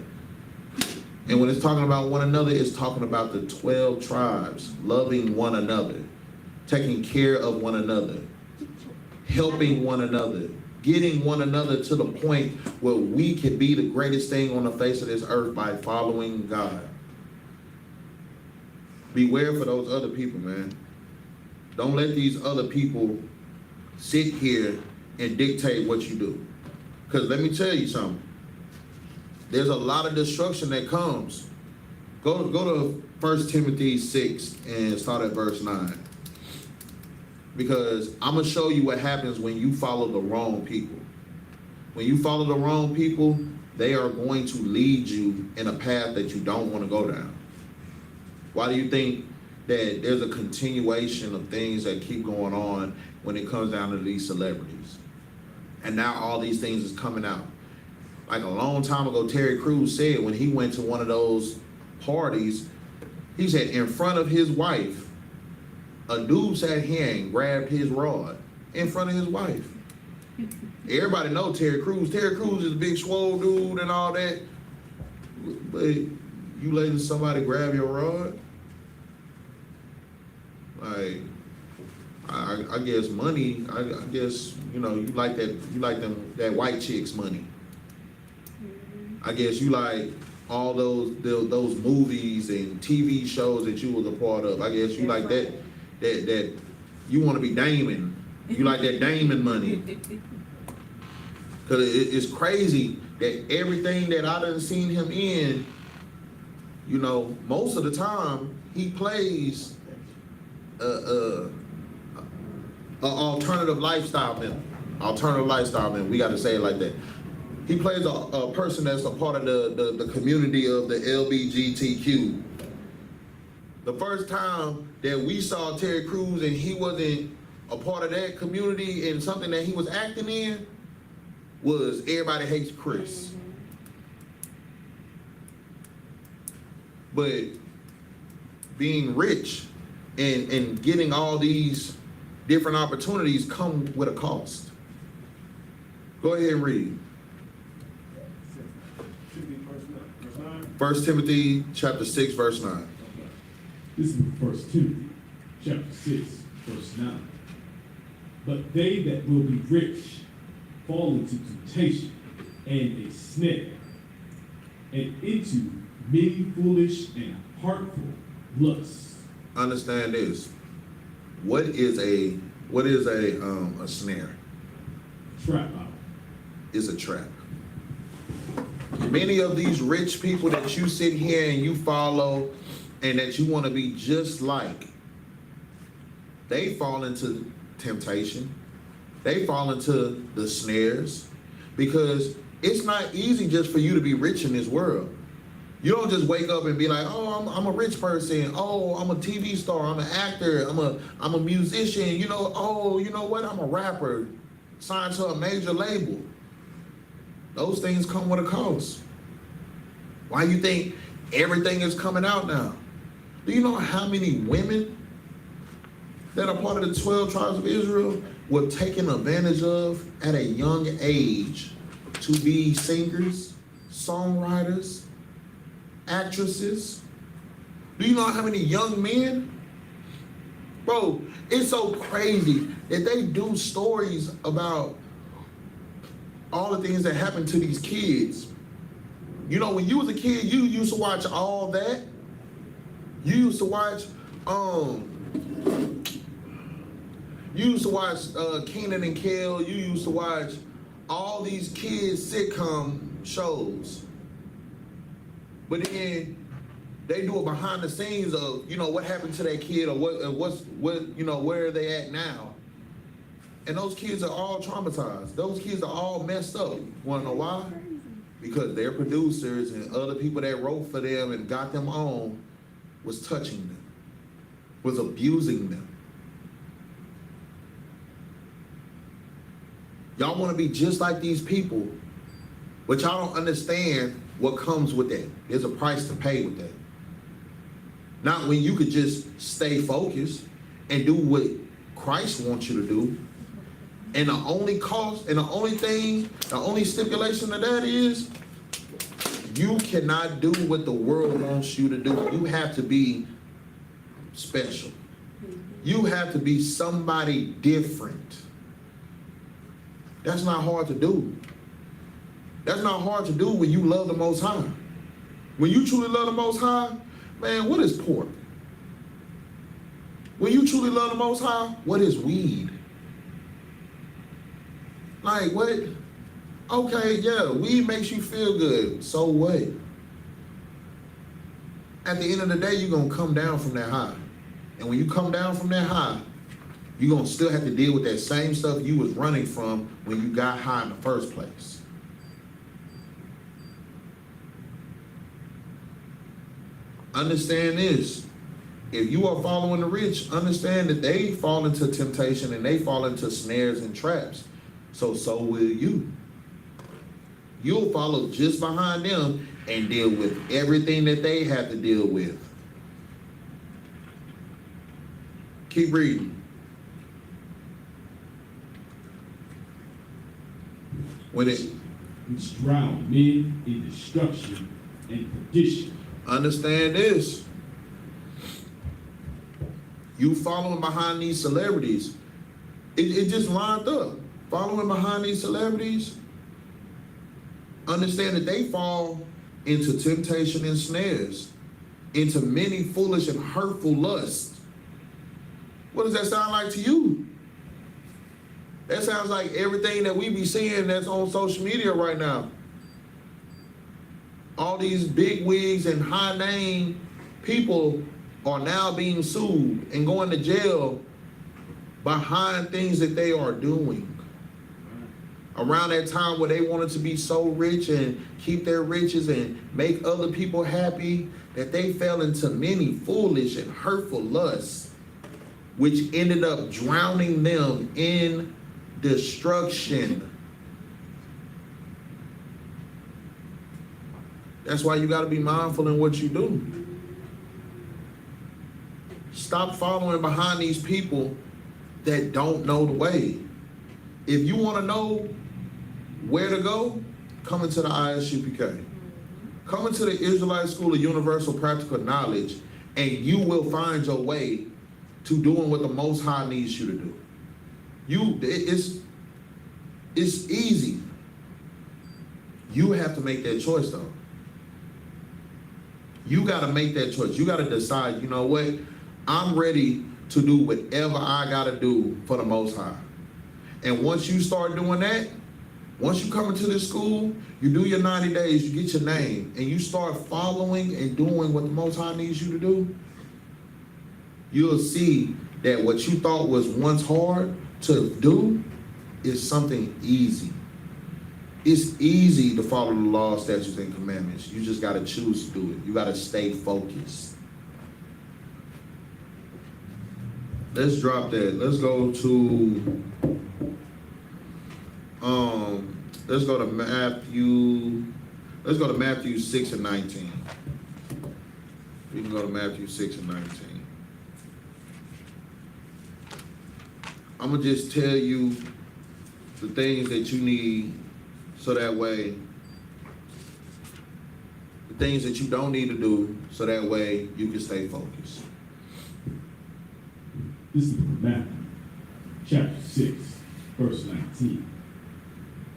And when it's talking about one another, it's talking about the 12 tribes, loving one another, taking care of one another, helping one another, getting one another to the point where we can be the greatest thing on the face of this earth by following God. Beware for those other people, man. Don't let these other people sit here and dictate what you do. Because let me tell you something. There's a lot of destruction that comes. Go to 1 Timothy 6 and start at verse 9. Because I'm going to show you what happens when you follow the wrong people. When you follow the wrong people, they are going to lead you in a path that you don't want to go down. Why do you think that there's a continuation of things that keep going on when it comes down to these celebrities? And now all these things is coming out. Like a long time ago, Terry Crews said when he went to one of those parties, he said in front of his wife, a dude sat here and grabbed his rod in front of his wife. Everybody know Terry Crews. Terry Crews is a big swole dude and all that. But you letting somebody grab your rod? Like, I guess money, I guess, you know, you like that white chick's money. I guess you like all those movies and TV shows that you was a part of. I guess you like that you want to be Damon. You like that Damon money. Because it's crazy that everything that I done seen him in, you know, most of the time he plays a alternative lifestyle man. Alternative lifestyle man. We got to say it like that. He plays a person that's a part of the community of the LGBTQ. The first time that we saw Terry Crews and he wasn't a part of that community and something that he was acting in was Everybody Hates Chris. But being rich and getting all these different opportunities come with a cost. Go ahead and read. 1 Timothy chapter 6, verse 9. This is 1 Timothy chapter 6, verse 9. But they that will be rich fall into temptation and a snare, and into many foolish and hurtful lusts. Understand this. What is a snare? Trap. Is a trap. Many of these rich people that you sit here and you follow and that you want to be just like, they fall into temptation. They fall into the snares because it's not easy just for you to be rich in this world. You don't just wake up and be like, oh, I'm a rich person. Oh, I'm a TV star. I'm an actor. I'm a musician. You know, oh, you know what? I'm a rapper signed to a major label. Those things come with a cost. Why you think everything is coming out now? Do you know how many women that are part of the 12 tribes of Israel were taken advantage of at a young age to be singers, songwriters, actresses? Do you know how many young men? Bro, it's so crazy that they do stories about all the things that happen to these kids. You know, when you was a kid, you used to watch all that. You used to watch, Kenan and Kel. You used to watch all these kids' sitcom shows. But then they do a behind the scenes of, you know, what happened to that kid or what, you know, where are they at now? And those kids are all traumatized. Those kids are all messed up. Wanna know why? Because their producers and other people that wrote for them and got them on was touching them, was abusing them. Y'all wanna be just like these people, but y'all don't understand what comes with that. There's a price to pay with that. Not when you could just stay focused and do what Christ wants you to do. And the only cost, and the only thing, the only stipulation of that is, you cannot do what the world wants you to do. You have to be special. You have to be somebody different. That's not hard to do. That's not hard to do when you love the Most High. When you truly love the Most High, man, what is pork? When you truly love the Most High, what is weed? Like, what? Okay, yeah, weed makes you feel good. So what? At the end of the day, you're going to come down from that high. And when you come down from that high, you're going to still have to deal with that same stuff you was running from when you got high in the first place. Understand this. If you are following the rich, understand that they fall into temptation and they fall into snares and traps. So will you. You'll follow just behind them and deal with everything that they have to deal with. Keep reading. Which drown men in destruction and perdition. Understand this. You following behind these celebrities. It just lined up. Following behind these celebrities, understand that they fall into temptation and snares, into many foolish and hurtful lusts. What does that sound like to you? That sounds like everything that we be seeing that's on social media right now. All these big wigs and high name people are now being sued and going to jail behind things that they are doing. Around that time where they wanted to be so rich and keep their riches and make other people happy, that they fell into many foolish and hurtful lusts, which ended up drowning them in destruction. That's why you got to be mindful in what you do. Stop following behind these people that don't know the way. If you want to know where to go, come into the I.S.U.P.K. Come into the Israelite School of Universal Practical Knowledge, and you will find your way to doing what the Most High needs you to do. It's easy. You have to make that choice, though. You got to make that choice. You got to decide, you know what? I'm ready to do whatever I got to do for the Most High. And once you start doing that, once you come into this school, you do your 90 days, you get your name, and you start following and doing what the Most High needs you to do, you'll see that what you thought was once hard to do is something easy. It's easy to follow the laws, statutes, and commandments. You just got to choose to do it. You got to stay focused. Let's drop that. Let's go to Matthew. Let's go to Matthew 6 and 19. You can go to Matthew 6 and 19. I'm gonna just tell you the things that you need so that way, the things that you don't need to do so that way you can stay focused. This is Matthew, chapter 6, verse 19.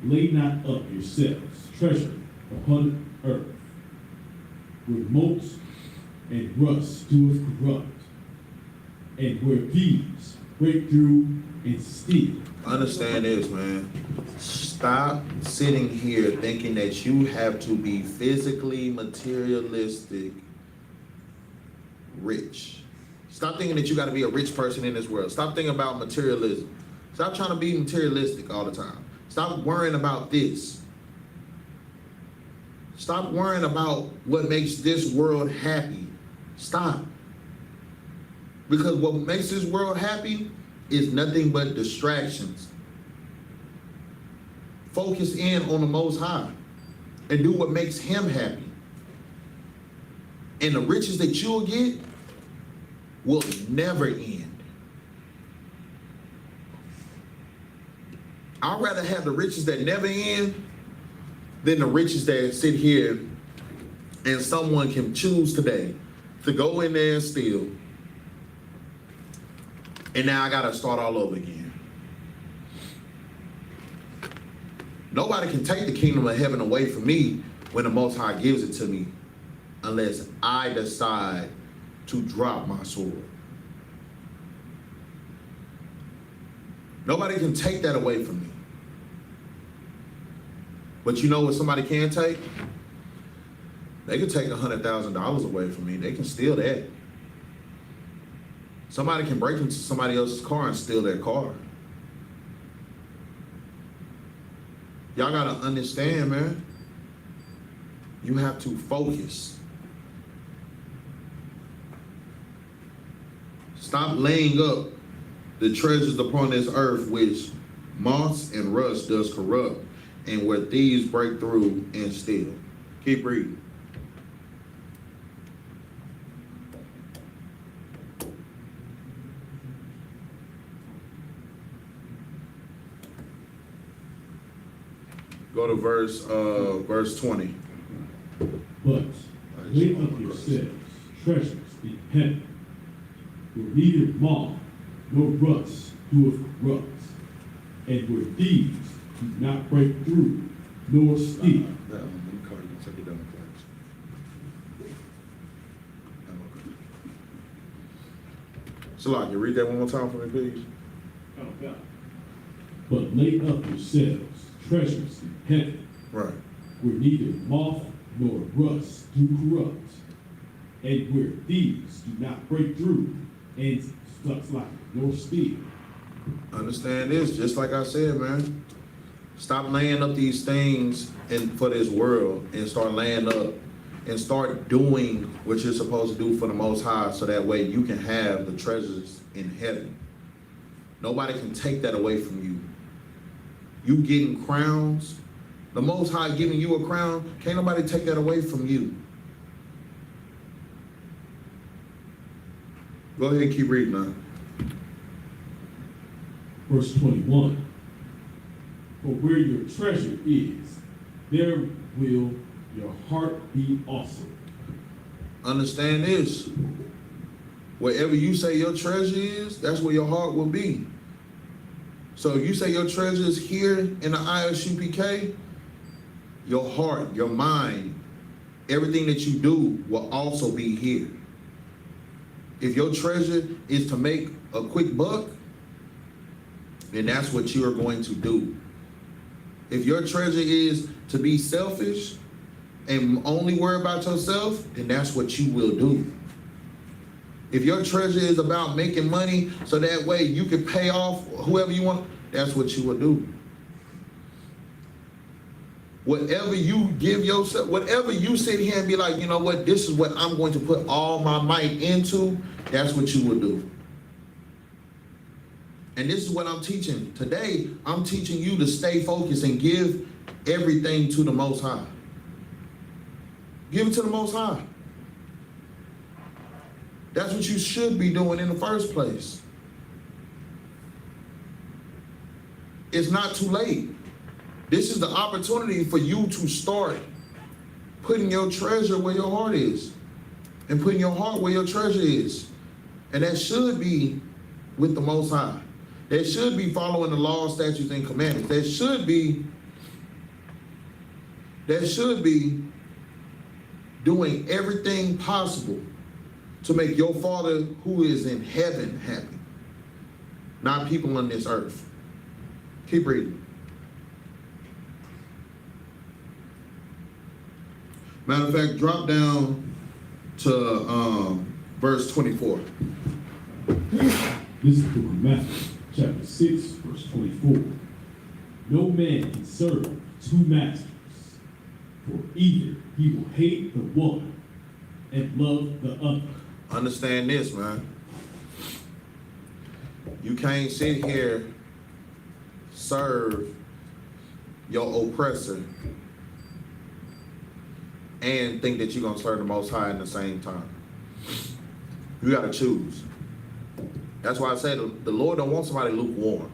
Lay not up yourselves treasure upon earth, where motes and rust doeth corrupt, and where thieves break through and steal. Understand this, man. Stop sitting here thinking that you have to be physically, materialistic, rich. Stop thinking that you got to be a rich person in this world. Stop thinking about materialism. Stop trying to be materialistic all the time. Stop worrying about this. Stop worrying about what makes this world happy. Stop. Because what makes this world happy is nothing but distractions. Focus in on the Most High and do what makes Him happy. And the riches that you'll get will never end. I'd rather have the riches that never end than the riches that sit here and someone can choose today to go in there and steal. And now I gotta start all over again. Nobody can take the kingdom of heaven away from me when the Most High gives it to me, unless I decide to drop my sword. Nobody can take that away from me. But you know what somebody can take? They can take $100,000 away from me. They can steal that. Somebody can break into somebody else's car and steal their car. Y'all gotta understand, man. You have to focus. Stop laying up the treasures upon this earth, which moths and rust does corrupt, and where thieves break through and steal. Keep reading. Go to verse 20. But lay up yourselves treasures in heaven, where neither moth nor rust doeth corrupt, and where thieves do not break through nor steal. Shalak, you read that one more time for me, please? Oh, God. But lay up yourselves treasures in heaven, Right. where neither moth nor rust do corrupt, and where thieves do not break through and nor steal. Understand this, just like I said, man. Stop laying up these things for this world and start laying up and start doing what you're supposed to do for the Most High, so that way you can have the treasures in heaven. Nobody can take that away from you. You getting crowns, the Most High giving you a crown, can't nobody take that away from you. Go ahead and keep reading now. Verse 21. For where your treasure is, there will your heart be also. Understand this. Wherever you say your treasure is, that's where your heart will be. So if you say your treasure is here in the I.S.U.P.K, your heart, your mind, everything that you do will also be here. If your treasure is to make a quick buck, then that's what you are going to do. If your treasure is to be selfish and only worry about yourself, then that's what you will do. If your treasure is about making money so that way you can pay off whoever you want, that's what you will do. Whatever you give yourself, whatever you sit here and be like, you know what, this is what I'm going to put all my might into, that's what you will do. And this is what I'm teaching. Today, I'm teaching you to stay focused and give everything to the Most High. Give it to the Most High. That's what you should be doing in the first place. It's not too late. This is the opportunity for you to start putting your treasure where your heart is, and putting your heart where your treasure is. And that should be with the Most High. That should be following the law, statutes, and commandments. That should be doing everything possible to make your Father who is in heaven happy, not people on this earth. Keep reading. Matter of fact, drop down to verse 24. This is the book of Matthew, chapter 6, verse 24. No man can serve two masters, for either he will hate the one and love the other. Understand this, man. You can't sit here, serve your oppressor, and think that you're going to serve the Most High at the same time. You got to choose. That's why I say the Lord don't want somebody lukewarm.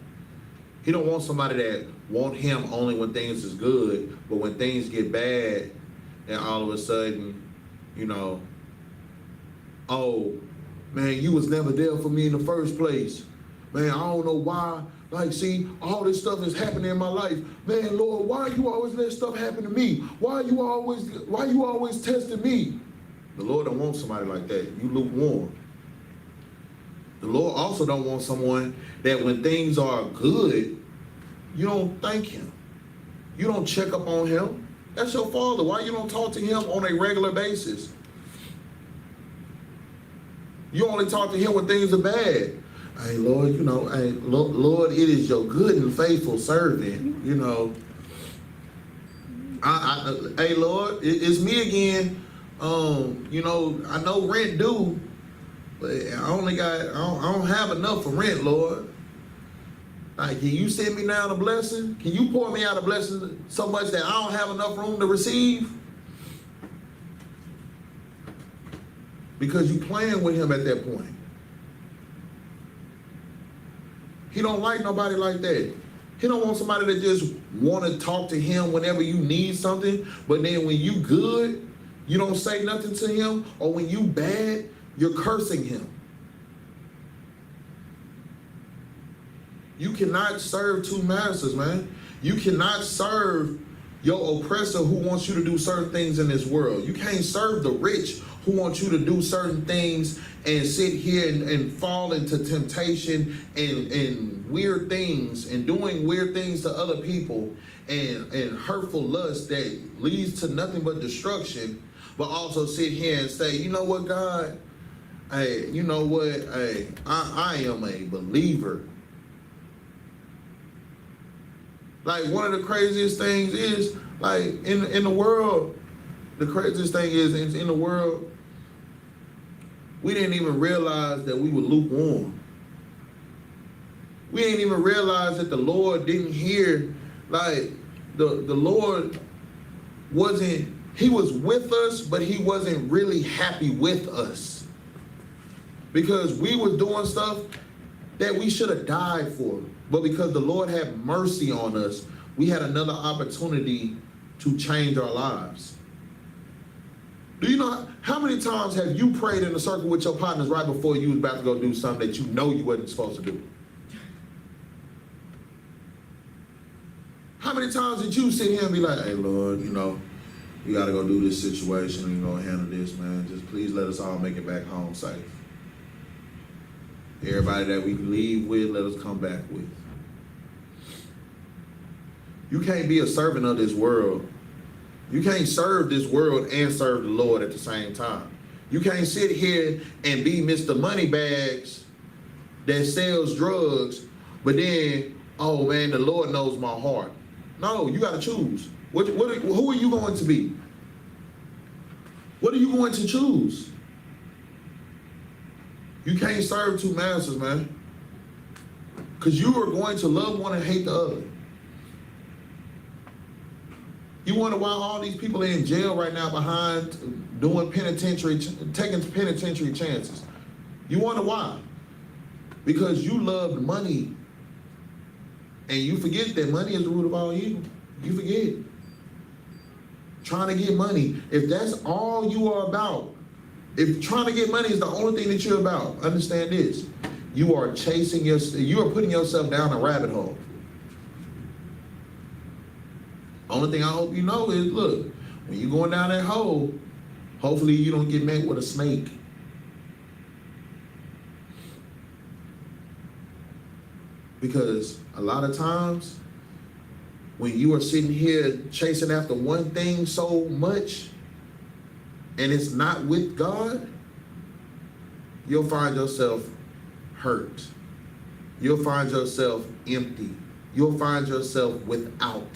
He don't want somebody that want him only when things is good, but when things get bad, then all of a sudden, you know, oh, man, you was never there for me in the first place. Man, I don't know why. Like, see, all this stuff is happening in my life. Man, Lord, why you always let stuff happen to me? Why you always testing me? The Lord don't want somebody like that. You lukewarm. The Lord also don't want someone that when things are good, you don't thank him. You don't check up on him. That's your Father. Why you don't talk to him on a regular basis? You only talk to him when things are bad. Hey, Lord, you know, hey, Lord, it is your good and faithful servant, you know. Hey, Lord, it's me again. You know, I know rent due, but I don't have enough for rent, Lord. Like, can you send me down a blessing? Can you pour me out a blessing so much that I don't have enough room to receive? Because you playing with him at that point. He don't like nobody like that. He don't want somebody that just want to talk to him whenever you need something, but then when you good, you don't say nothing to him, or when you bad, you're cursing him. You cannot serve two masters, man. You cannot serve your oppressor who wants you to do certain things in this world. You can't serve the rich who want you to do certain things and sit here and fall into temptation and weird things and doing weird things to other people and hurtful lust that leads to nothing but destruction, but also sit here and say, you know what, God? Hey, you know what? Hey, I am a believer. Like, one of the craziest things is, like, in the world, the craziest thing is in the world, we didn't even realize that we were lukewarm. We didn't even realize that the Lord didn't hear, like, the Lord wasn't, he was with us, but he wasn't really happy with us. Because we were doing stuff that we should have died for. But because the Lord had mercy on us, we had another opportunity to change our lives. Do you know how many times have you prayed in a circle with your partners right before you was about to go do something that you know you wasn't supposed to do? How many times did you sit here and be like, hey, Lord, you know, we got to go do this situation and go handle this, man. Just please let us all make it back home safe. Everybody that we leave with, let us come back with. You can't be a servant of this world. You can't serve this world and serve the Lord at the same time. You can't sit here and be Mr. Moneybags that sells drugs, but then, oh man, the Lord knows my heart. No, you got to choose. Who are you going to be? What are you going to choose? You can't serve two masters, man. Because you are going to love one and hate the other. You wonder why all these people are in jail right now behind doing penitentiary, taking penitentiary chances. You wonder why? Because you loved money, and you forget that money is the root of all evil. You forget. Trying to get money. If that's all you are about, if trying to get money is the only thing that you're about, understand this. You are chasing you are putting yourself down a rabbit hole. Only thing I hope you know is, look, when you're going down that hole, hopefully you don't get met with a snake. Because a lot of times, when you are sitting here chasing after one thing so much, and it's not with God, you'll find yourself hurt. You'll find yourself empty. You'll find yourself without.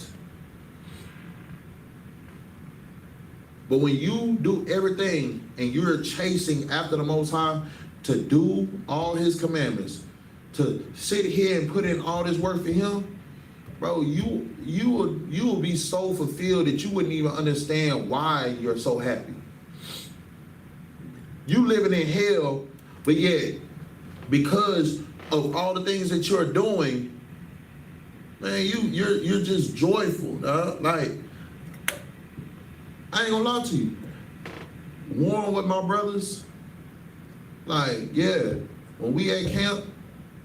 But when you do everything and you're chasing after the Most High to do all His commandments, to sit here and put in all this work for Him, bro, you will be so fulfilled that you wouldn't even understand why you're so happy. You living in hell, but yet, because of all the things that you're doing, man, you're just joyful, dog. Like, I ain't gonna lie to you. Warring with my brothers, like, yeah, when we at camp,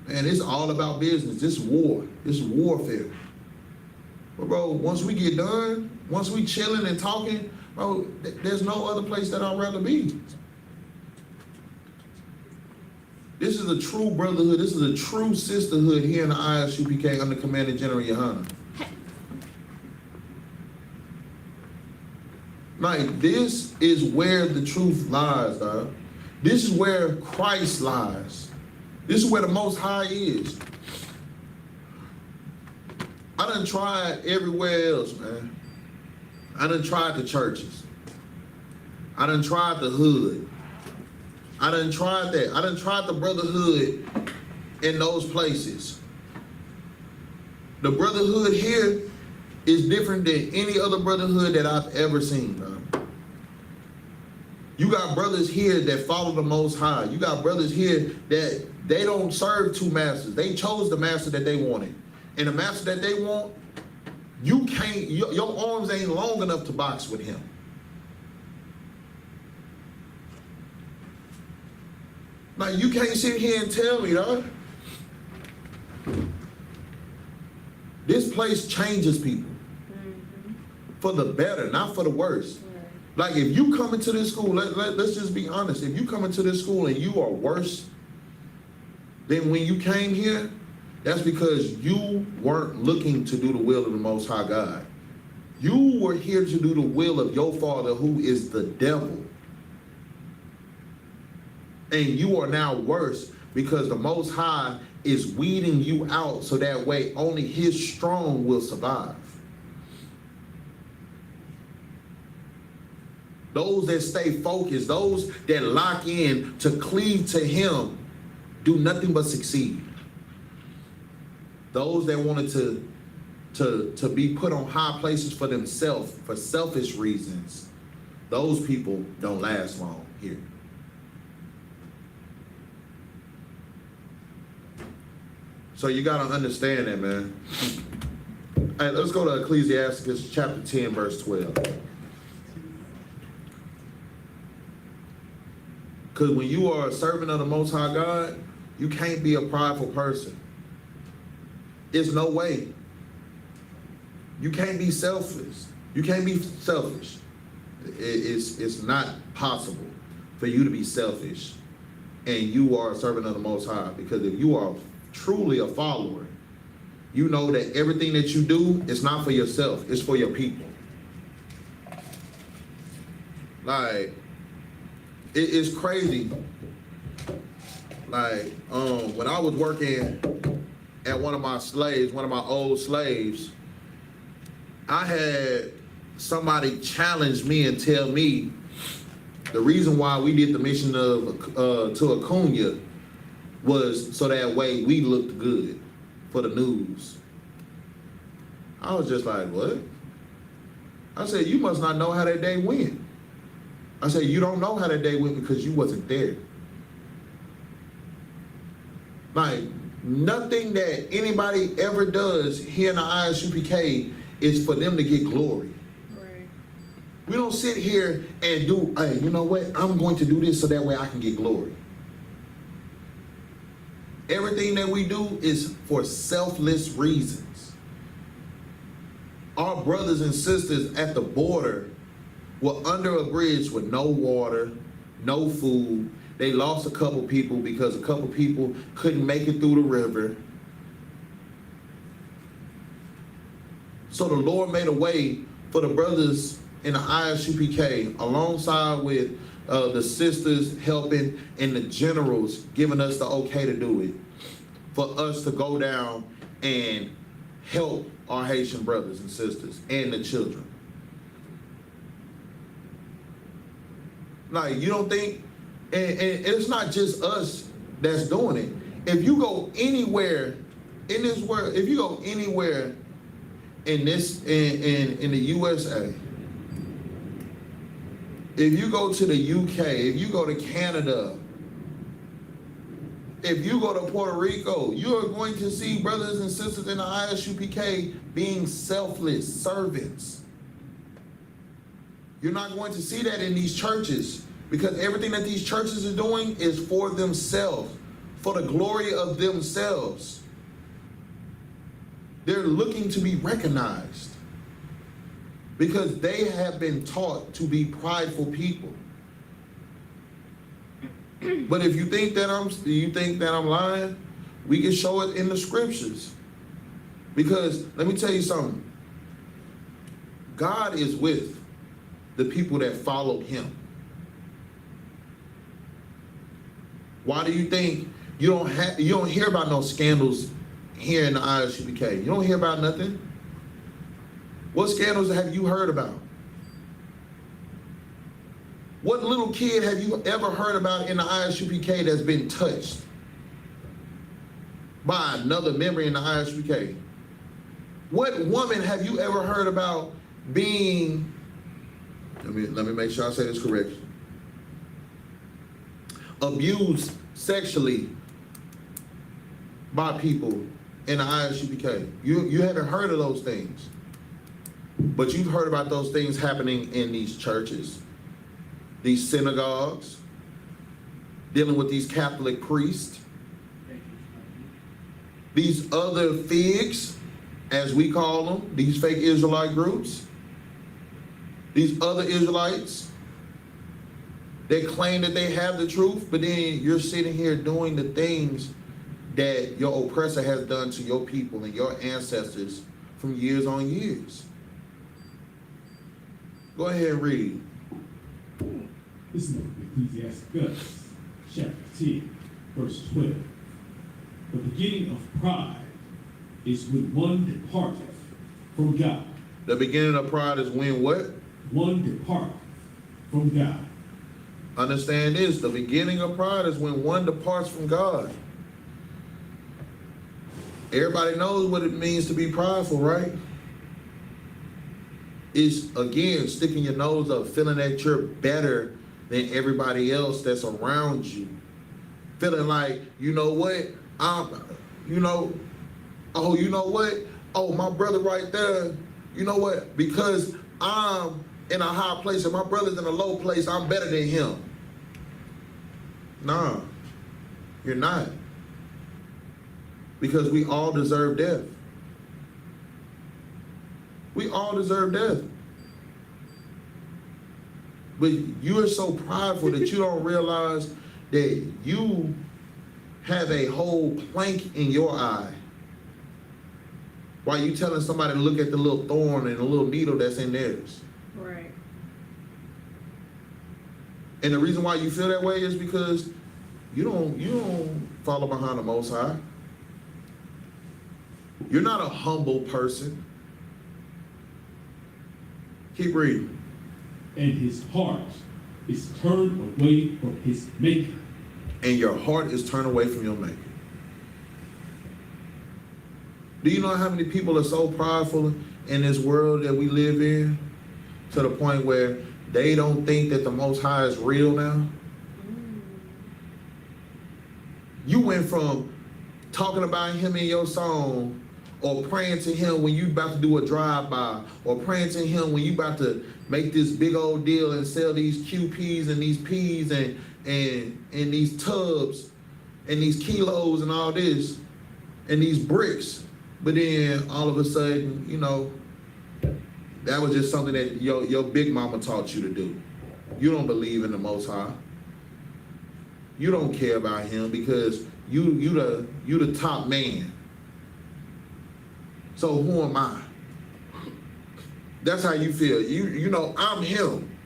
man, it's all about business. This war. This is warfare. But bro, once we get done, once we chilling and talking, bro, there's no other place that I'd rather be. This is a true brotherhood. This is a true sisterhood here in the I.S.U.P.K. under Commander General YAHANNA. Like, this is where the truth lies, dog. This is where Christ lies. This is where the Most High is. I done tried everywhere else, man. I done tried the churches. I done tried the hood. I done tried that. I done tried the brotherhood in those places. The brotherhood here is different than any other brotherhood that I've ever seen, bro. You got brothers here that follow the Most High. You got brothers here that they don't serve two masters. They chose the master that they wanted. And the master that they want, you can't, your arms ain't long enough to box with him. Like, you can't sit here and tell me, dog. This place changes people for the better, not for the worse. Like, if you come into this school, let's just be honest. If you come into this school and you are worse than when you came here, that's because you weren't looking to do the will of the Most High God. You were here to do the will of your father, who is the devil. And you are now worse because the Most High is weeding you out so that way only His strong will survive. Those that stay focused, those that lock in to cleave to Him, do nothing but succeed. Those that wanted to be put on high places for themselves, for selfish reasons, those people don't last long here. So you got to understand that, man. Hey, let's go to Ecclesiastes chapter 10, verse 12. Because when you are a servant of the Most High God, you can't be a prideful person. There's no way. You can't be selfish. You can't be selfish. It's not possible for you to be selfish and you are a servant of the Most High. Because if you are truly a follower, you know that everything that you do is not for yourself, it's for your people. Like, it's crazy. Like, when I was working at one of my old slaves, I had somebody challenge me and tell me the reason why we did the mission to Acuna was so that way we looked good for the news. I was just like, what? I said, you must not know how that day went. I said, you don't know how that day went because you wasn't there. Like, nothing that anybody ever does here in the ISUPK is for them to get glory. Right. We don't sit here and do, hey, you know what? I'm going to do this so that way I can get glory. Everything that we do is for selfless reasons. Our brothers and sisters at the border were under a bridge with no water, no food. They lost a couple people because a couple people couldn't make it through the river. So the Lord made a way for the brothers in the ISUPK, alongside with the sisters helping and the generals giving us the okay to do it, for us to go down and help our Haitian brothers and sisters and the children. Like, you don't think, and it's not just us that's doing it. If you go anywhere in this world, if you go anywhere in this in the USA, if you go to the UK, if you go to Canada, if you go to Puerto Rico, you are going to see brothers and sisters in the ISUPK being selfless servants. You're not going to see that in these churches, because everything that these churches are doing is for themselves, for the glory of themselves. They're looking to be recognized because they have been taught to be prideful people. But if you think that I'm lying, we can show it in the scriptures. Because let me tell you something. God is with the people that follow him. Why do you think you don't hear about no scandals here in the ISUPK? You don't hear about nothing. What scandals have you heard about? What little kid have you ever heard about in the ISUPK that's been touched by another member in the ISUPK? What woman have you ever heard about being, let me make sure I say this correct, abused sexually by people in the ISUPK? You haven't heard of those things, but you've heard about those things happening in these churches, these synagogues, dealing with these Catholic priests, these other figs, as we call them, these fake Israelite groups, these other Israelites. They claim that they have the truth, but then you're sitting here doing the things that your oppressor has done to your people and your ancestors from years on years. Go ahead and read. This is Ecclesiastes chapter 10, verse 12. The beginning of pride is when one departeth from God. The beginning of pride is when what? One depart from God. Understand this, the beginning of pride is when one departs from God. Everybody knows what it means to be prideful, right? It's, again, sticking your nose up, feeling that you're better than everybody else that's around you. Feeling like, you know what, oh, my brother right there, you know what, because I'm in a high place and my brother's in a low place, I'm better than him. Nah, you're not. Because we all deserve death. We all deserve death. But you are so prideful that you don't realize that you have a whole plank in your eye while you telling somebody to look at the little thorn and the little needle that's in theirs. Right. And the reason why you feel that way is because you don't follow behind the Most High. You're not a humble person. Keep reading. And his heart is turned away from his maker. And your heart is turned away from your maker. Do you know how many people are so prideful in this world that we live in, to the point where they don't think that the Most High is real now? You went from talking about him in your song, or praying to him when you about to do a drive-by, or praying to him when you about to make this big old deal and sell these QPs and these Ps and these tubs and these kilos and all this and these bricks. But then all of a sudden, you know, that was just something that your big mama taught you to do. You don't believe in the Most High. You don't care about him because you the top man. So who am I? That's how you feel. You know, I'm him.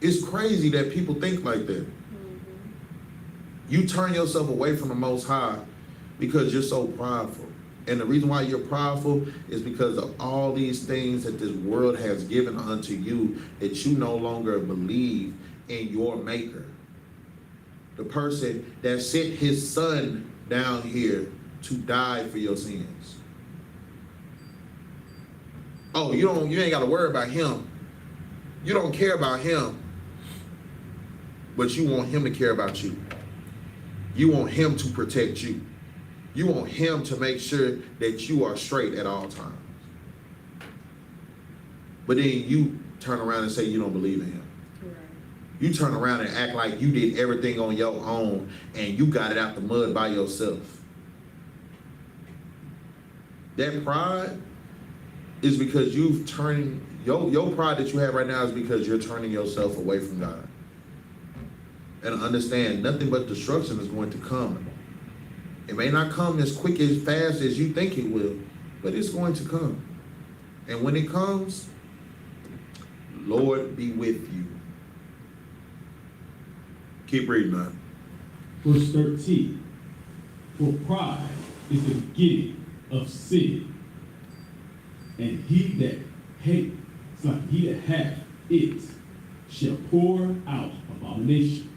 It's crazy that people think like that. You turn yourself away from the Most High because you're so prideful. And the reason why you're prideful is because of all these things that this world has given unto you that you no longer believe in your maker. The person that sent his son down here to die for your sins. Oh, you ain't got to worry about him. You don't care about him, but you want him to care about you. You want him to protect you. You want him to make sure that you are straight at all times. But then you turn around and say you don't believe in him. Right. You turn around and act like you did everything on your own and you got it out the mud by yourself. That pride is because you've turned, your pride that you have right now is because you're turning yourself away from God. And understand, nothing but destruction is going to come. It may not come as quick, as fast as you think it will, but it's going to come. And when it comes, Lord be with you. Keep reading that. Verse 13. For pride is the beginning of sin, and he that hath it shall pour out abomination.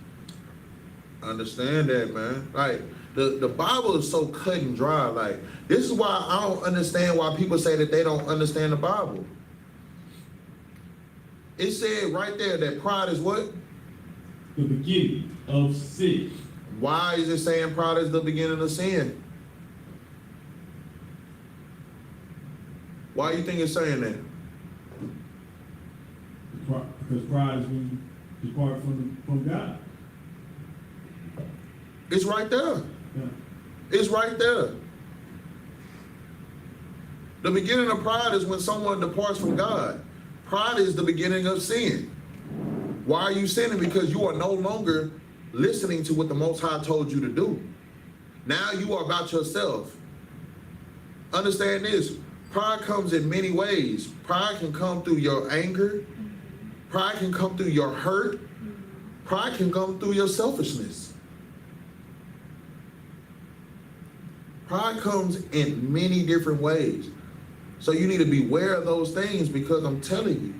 Understand that, man. Like, the Bible is so cut and dry. Like, this is why I don't understand why people say that they don't understand the Bible. It said right there that pride is what? The beginning of sin. Why is it saying pride is the beginning of sin? Why do you think it's saying that? Because pride is when you depart from God. It's right there. Yeah. It's right there. The beginning of pride is when someone departs from God. Pride is the beginning of sin. Why are you sinning? Because you are no longer listening to what the Most High told you to do. Now you are about yourself. Understand this. Pride comes in many ways. Pride can come through your anger. Pride can come through your hurt. Pride can come through your selfishness. Pride comes in many different ways. So you need to beware of those things, because I'm telling you,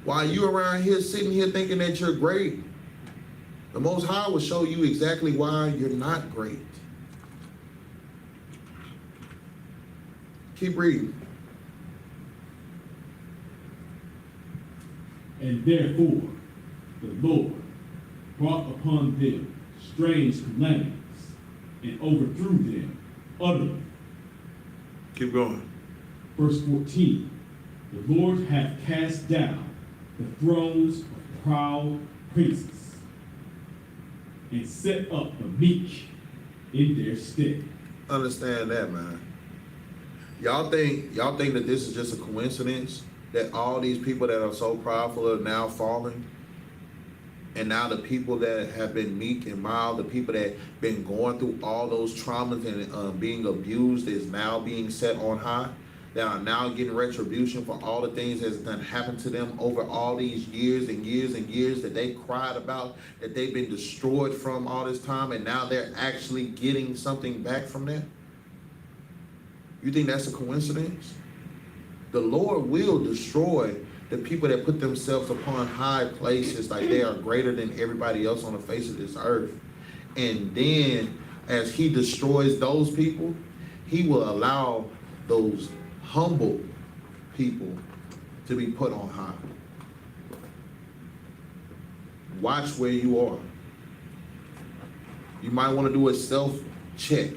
while you around here sitting here thinking that you're great, the Most High will show you exactly why you're not great. Keep reading. And therefore the Lord brought upon them strange calamities and overthrew them utterly. Keep going. Verse 14. The Lord hath cast down the thrones of proud princes and set up the meek in their stead. Understand that, man. Y'all think that this is just a coincidence that all these people that are so prideful are now falling? And now the people that have been meek and mild, the people that have been going through all those traumas and being abused, is now being set on high, that are now getting retribution for all the things that's done happened to them over all these years and years and years that they cried about, that they've been destroyed from all this time, and now they're actually getting something back from that? You think that's a coincidence? The Lord will destroy the people that put themselves upon high places like they are greater than everybody else on the face of this earth. And then as he destroys those people, he will allow those humble people to be put on high. Watch where you are. You might want to do a self-check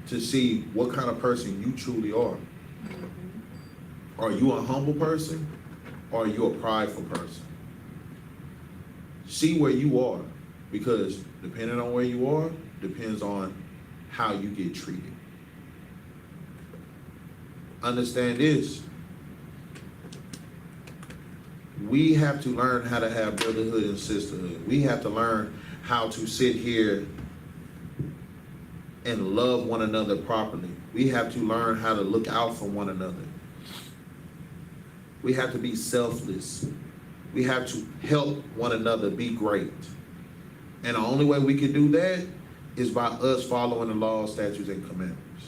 to see what kind of person you truly are. Are you a humble person or are you a prideful person? See where you are, because depending on where you are, depends on how you get treated. Understand this. We have to learn how to have brotherhood and sisterhood. We have to learn how to sit here and love one another properly. We have to learn how to look out for one another. We have to be selfless. We have to help one another be great. And the only way we can do that is by us following the laws, statutes, and commandments.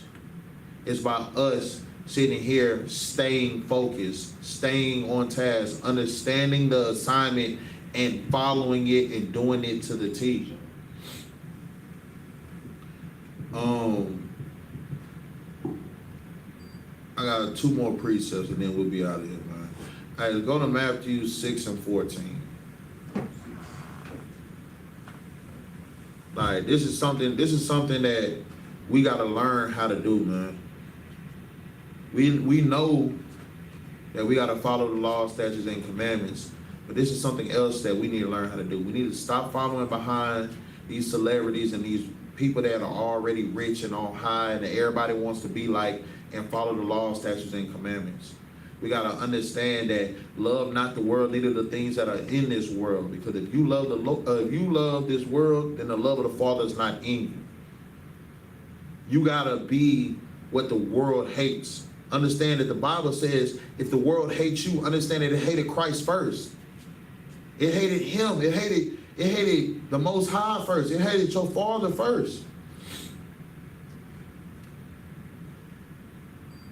It's by us sitting here, staying focused, staying on task, understanding the assignment and following it and doing it to the T. I got 2 more precepts and then we'll be out of here, man. All right, let's go to Matthew 6 and 14. All right, this is something that we got to learn how to do, man. We know that we got to follow the laws, statutes, and commandments, but this is something else that we need to learn how to do. We need to stop following behind these celebrities and these people that are already rich and on high and that everybody wants to be like, and follow the laws, statutes, and commandments. We got to understand that love not the world, neither the things that are in this world. Because if you love this world, then the love of the Father is not in you. You got to be what the world hates. Understand that the Bible says if the world hates you, understand that it hated Christ first. It hated him. It hated the Most High first. It hated your Father first.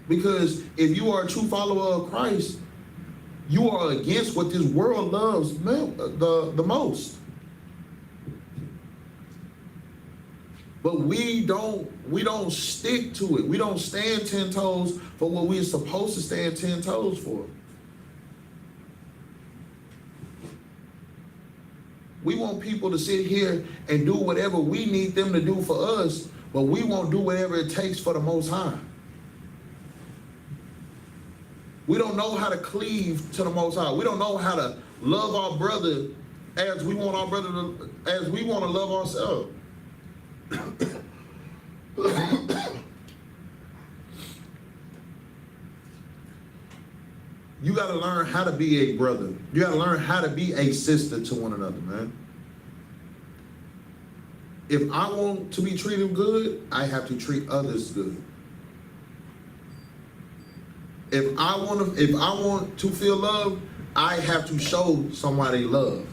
Because if you are a true follower of Christ, you are against what this world loves the most. But we don't stick to it. We don't stand 10 toes for what we're supposed to stand 10 toes for. We want people to sit here and do whatever we need them to do for us, but we won't do whatever it takes for the Most High. We don't know how to cleave to the Most High. We don't know how to love our brother as we want our brother to, as we want to love ourselves. You got to learn how to be a brother. You got to learn how to be a sister to one another, man. If I want to be treated good, I have to treat others good. If I want to feel love, I have to show somebody love.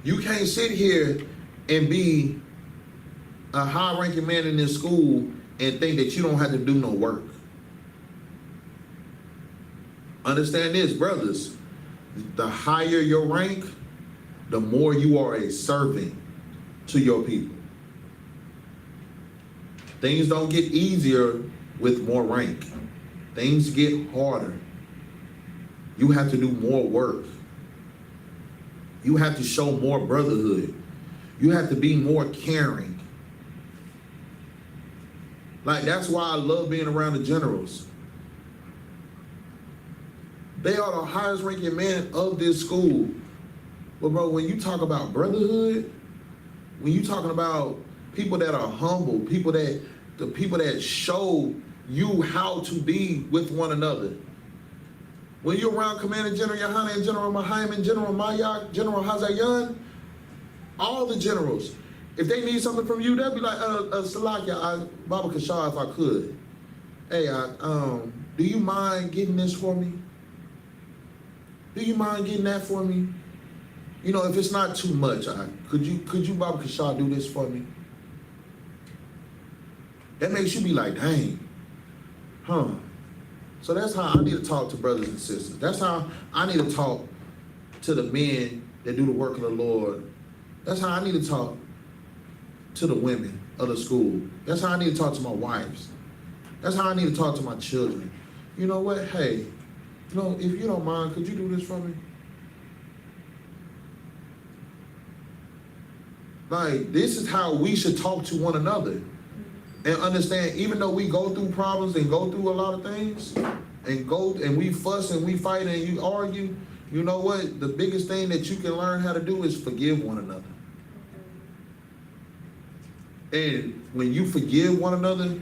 You can't sit here and be a high-ranking man in this school and think that you don't have to do no work. Understand this, brothers. The higher your rank, the more you are a servant to your people. Things don't get easier with more rank. Things get harder. You have to do more work. You have to show more brotherhood. You have to be more caring. Like, that's why I love being around the generals. They are the highest ranking men of this school. But bro, when you talk about brotherhood, when you talking about people that are humble, the people that show you how to be with one another. When you're around Commander General YAHANNA and General Mahaim and General Mayak, General Hazayan, all the generals, if they need something from you, they'll be like, Salakia, Baba Kashar, if I could. Hey, do you mind getting this for me? Do you mind getting that for me? You know, if it's not too much, could you Baba Kashar, do this for me? That makes you be like, dang, huh? So that's how I need to talk to brothers and sisters. That's how I need to talk to the men that do the work of the Lord. That's how I need to talk to the women of the school. That's how I need to talk to my wives. That's how I need to talk to my children. You know what? Hey, you know, if you don't mind, could you do this for me? Like, this is how we should talk to one another. And understand, even though we go through problems and go through a lot of things, and we fuss and we fight and you argue, you know what? The biggest thing that you can learn how to do is forgive one another. And when you forgive one another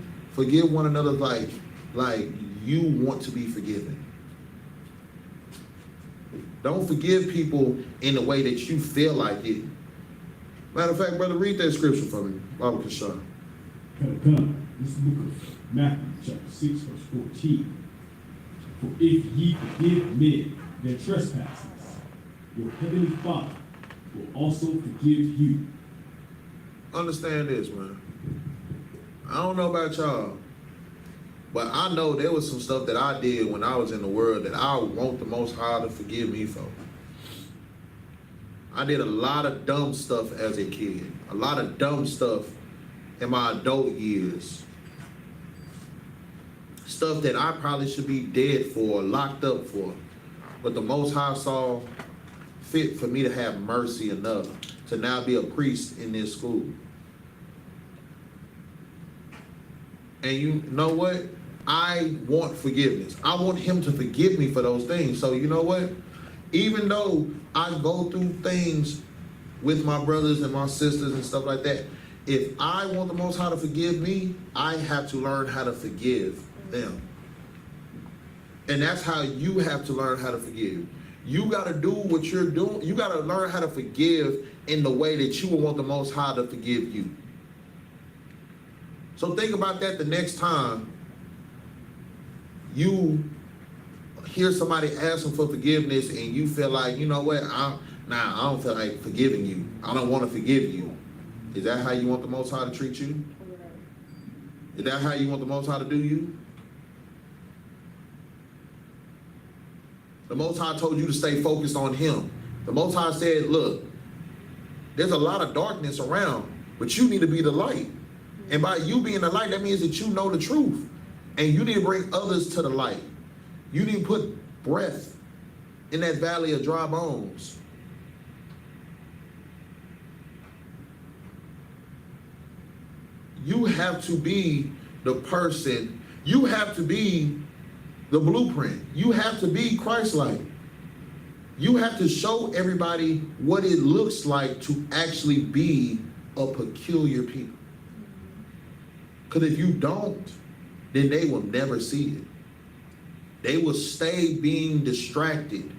like you want to be forgiven. Don't forgive people in the way that you feel like it. Matter of fact, brother, read that scripture for me, Baba Kashan. Come, this is the book of Matthew, chapter 6, verse 14. For if ye forgive men their trespasses, your heavenly Father will also forgive you. Understand this, man. I don't know about y'all, but I know there was some stuff that I did when I was in the world that I want the Most High to forgive me for. I did a lot of dumb stuff as a kid, a lot of dumb stuff in my adult years. Stuff that I probably should be dead for, locked up for. But the Most High saw fit for me to have mercy enough to now be a priest in this school. And you know what? I want forgiveness. I want him to forgive me for those things. So you know what? Even though I go through things with my brothers and my sisters and stuff like that, if I want the Most High to forgive me, I have to learn how to forgive them. And that's how you have to learn how to forgive. You got to do what you're doing. You got to learn how to forgive in the way that you will want the Most High to forgive you. So think about that the next time you hear somebody asking for forgiveness and you feel like, you know what, I don't feel like forgiving you. I don't want to forgive you. Is that how you want the Most High to treat you? Is that how you want the Most High to do you? The Most High told you to stay focused on him. The Most High said, look, there's a lot of darkness around, but you need to be the light. And by you being the light, that means that you know the truth. And you need to bring others to the light. You need to put breath in that valley of dry bones. You have to be the person. You have to be the blueprint. You have to be Christ-like. You have to show everybody what it looks like to actually be a peculiar people. Because if you don't, then they will never see it. They will stay being distracted.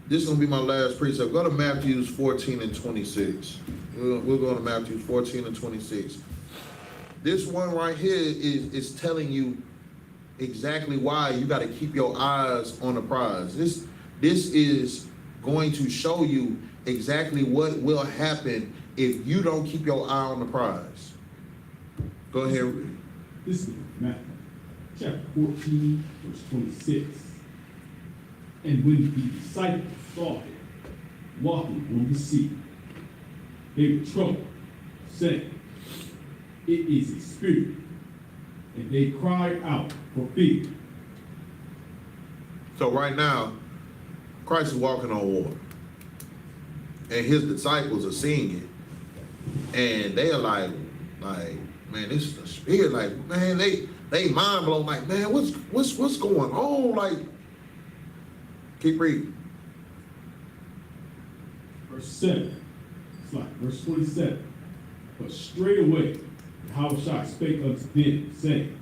This is going to be my last precept. Go to Matthew 14 and 26. We'll go to Matthew 14 and 26. This one right here is telling you exactly why you got to keep your eyes on the prize. This is going to show you exactly what will happen if you don't keep your eye on the prize. Go ahead and read. This is Matthew, chapter 14, verse 26. And when the disciples saw him walking on the sea, they were troubled, saying, it is a spirit. And they cried out for fear. So right now, Christ is walking on water. And his disciples are seeing it. And they are like, man, this is a spirit. Like, man, they mind blown. Like, man, what's going on? Like, keep reading. Verse 7. It's like verse 27. But straightway Yahushua spake unto them, saying,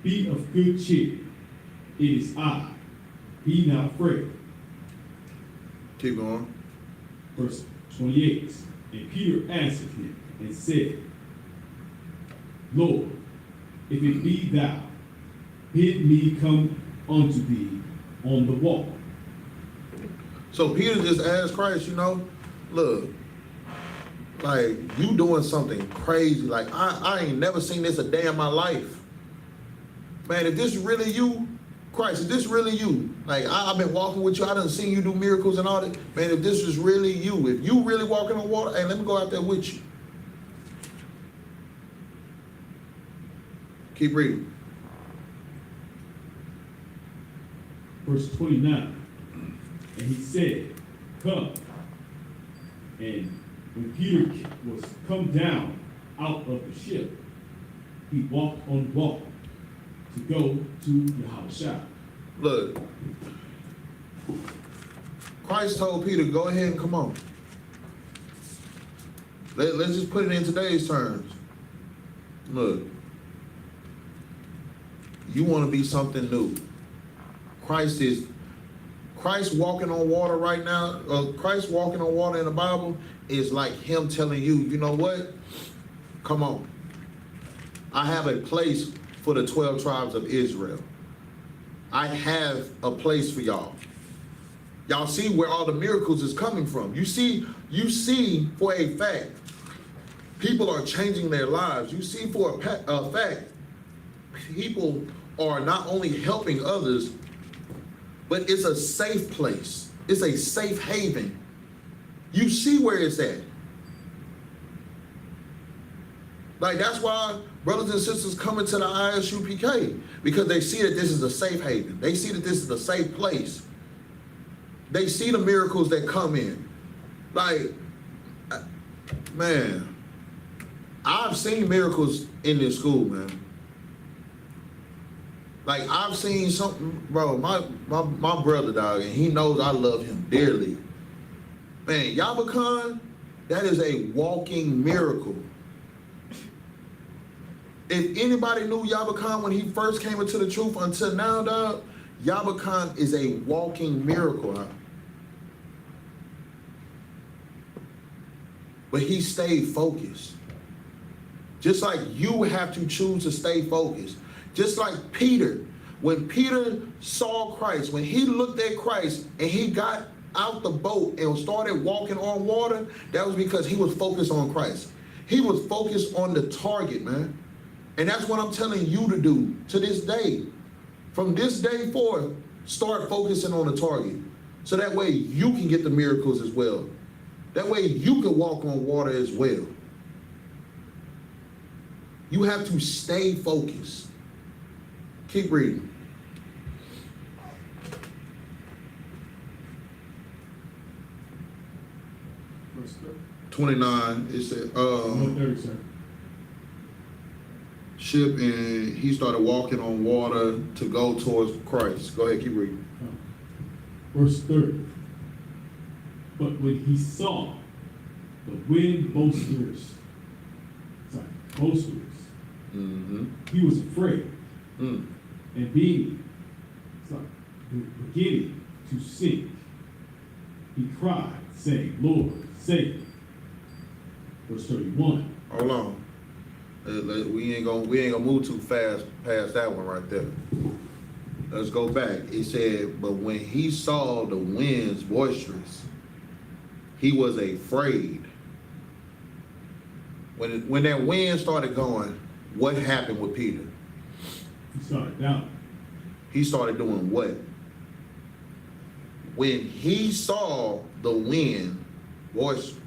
be of good cheer. It is I. Be not afraid. Keep going. Verse 28. And Peter answered him and said, Lord, if it be thou, bid me come unto thee on the water. So Peter just asked Christ, look, like, you doing something crazy. Like, I ain't never seen this a day in my life. Man, if this really you, Christ, if this really you, like, I've been walking with you, I done seen you do miracles and all that. Man, if this is really you, if you really walking on water, hey, let me go out there with you. Keep reading. Verse 29. he said, come. And when Peter was come down out of the ship, he walked on water to go to Yahushua. Look, Christ told Peter, go ahead and come on. Let's just put it in today's terms. Look, you want to be something new. Christ walking on water right now. Christ walking on water in the Bible is like him telling you, you know what? Come on. I have a place for the 12 tribes of Israel. I have a place for y'all. Y'all see where all the miracles is coming from. You see for a fact, people are changing their lives. You see for a fact, people are not only helping others, but it's a safe place. It's a safe haven. You see where it's at. Like, that's why brothers and sisters come into the I.S.U.P.K, because they see that this is a safe haven. They see that this is a safe place. They see the miracles that come in. Like, man, I've seen miracles in this school, man. Like, I've seen something, bro, my brother, dog, and he knows I love him dearly. Man, YAHANNA, that is a walking miracle. If anybody knew YAHANNA when he first came into the truth until now, dog, YAHANNA is a walking miracle. Huh? But he stayed focused. Just like you have to choose to stay focused. Just like Peter, when Peter saw Christ, when he looked at Christ and he got out the boat and started walking on water, that was because he was focused on Christ. He was focused on the target, man. And that's what I'm telling you to do to this day. From this day forth, start focusing on the target. So that way you can get the miracles as well. That way you can walk on water as well. You have to stay focused. Keep reading. Verse 29, it said, 130, sir. ship, and he started walking on water to go towards Christ. Go ahead, keep reading. Verse 30. But when he saw the wind boisterous, he was afraid. And beginning to sink, he cried, saying, Lord, save me. Verse 31. Hold on. We ain't gonna move too fast past that one right there. Let's go back. It said, but when he saw the winds boisterous, he was afraid. When that wind started going, what happened with Peter? He started down. He started doing what? When he saw the wind boisterous,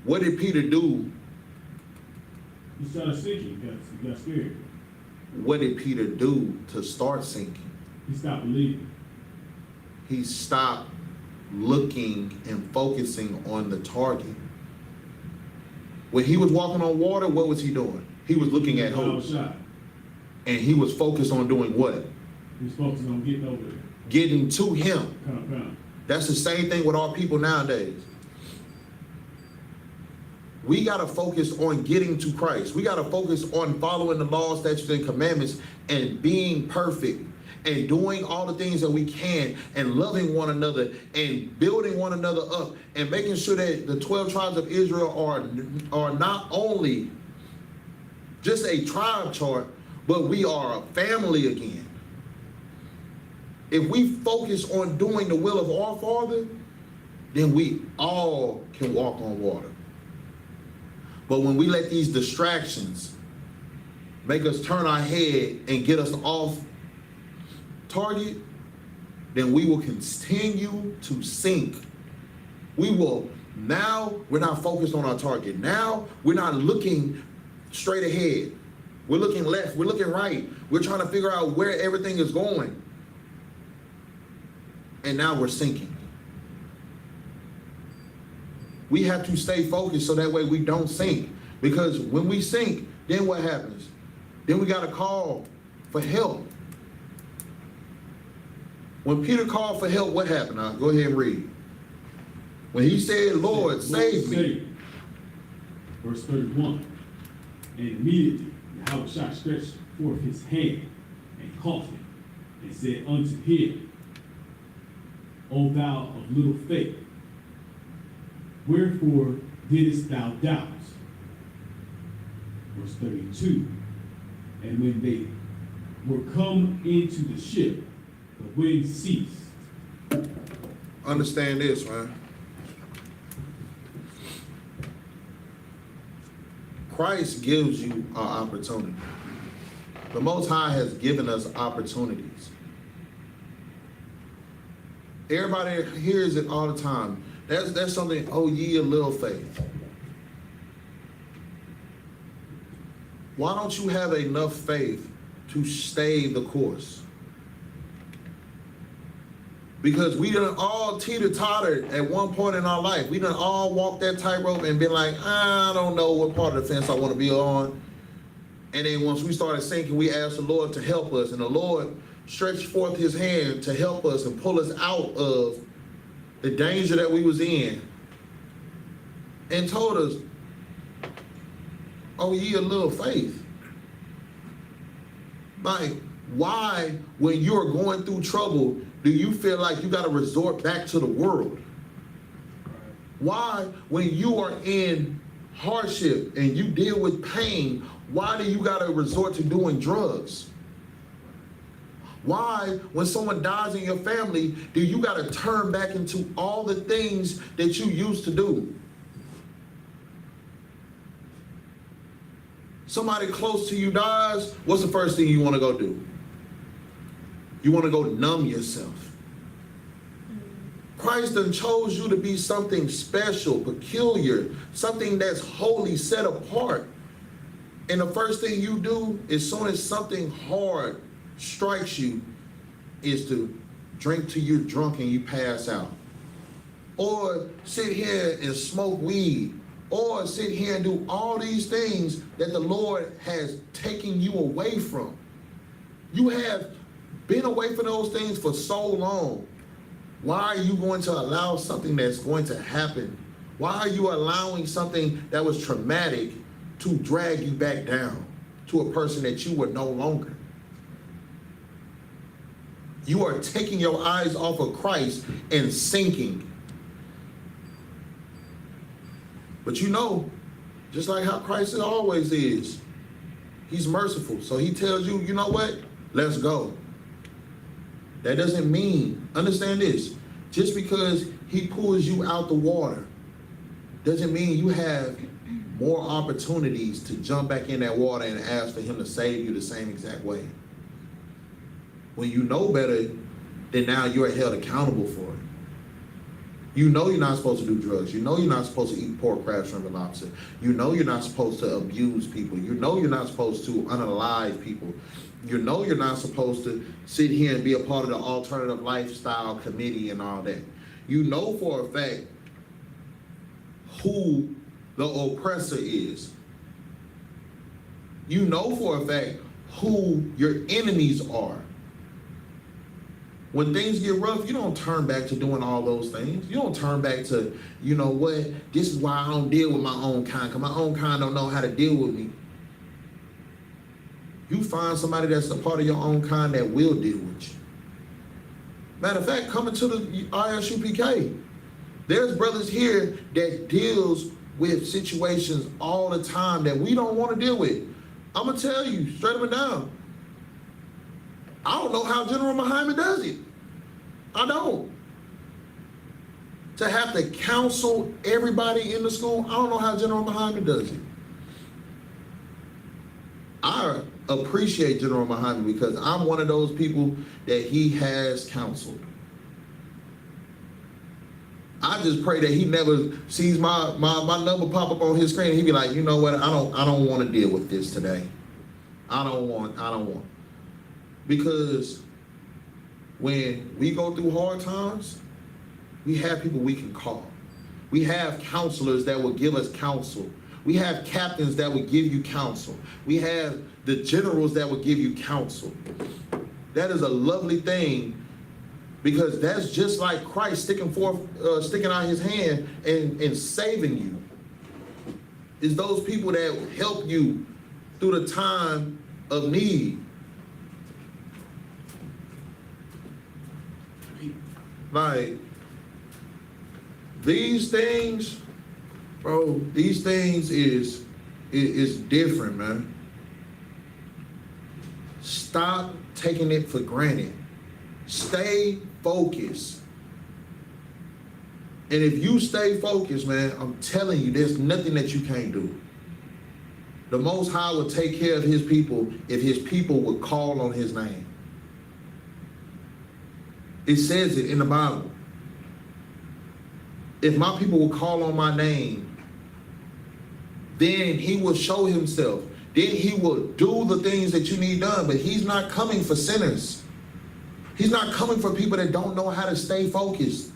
what did Peter do? He started sinking. He got scared. What did Peter do to start sinking? He stopped believing. He stopped looking and focusing on the target. When he was walking on water, what was he doing? He was looking at hope. And he was focused on doing what? He was focused on getting over there. Getting to him. Come. That's the same thing with our people nowadays. We got to focus on getting to Christ. We got to focus on following the laws, statutes, and commandments and being perfect and doing all the things that we can and loving one another and building one another up and making sure that the 12 tribes of Israel are not only just a tribe chart, but we are a family again. If we focus on doing the will of our Father, then we all can walk on water. But when we let these distractions make us turn our head and get us off target, then we will continue to sink. Now we're not focused on our target. Now we're not looking straight ahead. We're looking left, we're looking right. We're trying to figure out where everything is going. and now we're sinking. We have to stay focused so that way we don't sink. Because when we sink, then what happens? Then we got to call for help. When Peter called for help, what happened? Now, go ahead and read. When he said, Lord, save me. Verse 31. And immediately Yahushua stretched forth his hand and caught him and said unto him, O thou of little faith, wherefore didst thou doubt? Verse 32. And when they were come into the ship, the wind ceased. Understand this, man. Christ gives you an opportunity. The Most High has given us opportunities. Everybody hears it all the time. That's something, oh, ye of little faith. Why don't you have enough faith to stay the course? Because we done all teeter-tottered at one point in our life. We done all walked that tightrope and been like, I don't know what part of the fence I want to be on. And then once we started sinking, we asked the Lord to help us. And the Lord stretched forth his hand to help us and pull us out of the danger that we was in. And told us, oh, ye of little faith. Like, why, when you're going through trouble, do you feel like you got to resort back to the world? Why, when you are in hardship and you deal with pain, why do you got to resort to doing drugs? Why, when someone dies in your family, do you got to turn back into all the things that you used to do? Somebody close to you dies, what's the first thing you want to go do? You want to go numb yourself. Christ done chose you to be something special, peculiar, something that's holy, set apart. And the first thing you do, as soon as something hard strikes you, is to drink till you're drunk and you pass out. Or sit here and smoke weed. Or sit here and do all these things that the Lord has taken you away from. You have been away from those things for so long. Why are you going to allow something that's going to happen? Why are you allowing something that was traumatic to drag you back down to a person that you were no longer? You are taking your eyes off of Christ and sinking. But you know, just like how Christ always is, he's merciful. So he tells you, you know what? Let's go. That doesn't mean, understand this, just because he pulls you out the water doesn't mean you have more opportunities to jump back in that water and ask for him to save you the same exact way. When you know better, then now you're held accountable for it. You know you're not supposed to do drugs. You know you're not supposed to eat pork, crab, shrimp, and lobster. You know you're not supposed to abuse people. You know you're not supposed to unalive people. You know you're not supposed to sit here and be a part of the alternative lifestyle committee and all that. You know for a fact who the oppressor is. You know for a fact who your enemies are. When things get rough, you don't turn back to doing all those things. You don't turn back to, you know what, this is why I don't deal with my own kind, because my own kind don't know how to deal with me. You find somebody that's a part of your own kind that will deal with you. Matter of fact, coming to the I.S.U.P.K, there's brothers here that deals with situations all the time that we don't want to deal with. I'm going to tell you, straight up and down, I don't know how General Muhammad does it. I don't. To have to counsel everybody in the school, I don't know how General Muhammad does it. I appreciate General Muhammad because I'm one of those people that he has counseled. I just pray that he never sees my number pop up on his screen and he be like, you know what, I don't want to deal with this today. I don't want. Because when we go through hard times, we have people we can call. We have counselors that will give us counsel. We have captains that will give you counsel. We have the generals that will give you counsel. That is a lovely thing, because that's just like Christ sticking out his hand and saving you. It's those people that help you through the time of need. Like, these things, bro, these things is different, man. Stop taking it for granted. Stay focused. And if you stay focused, man, I'm telling you, there's nothing that you can't do. The Most High will take care of his people if his people would call on his name. It says it in the Bible. If my people will call on my name, then he will show himself. Then he will do the things that you need done. But he's not coming for sinners. He's not coming for people that don't know how to stay focused.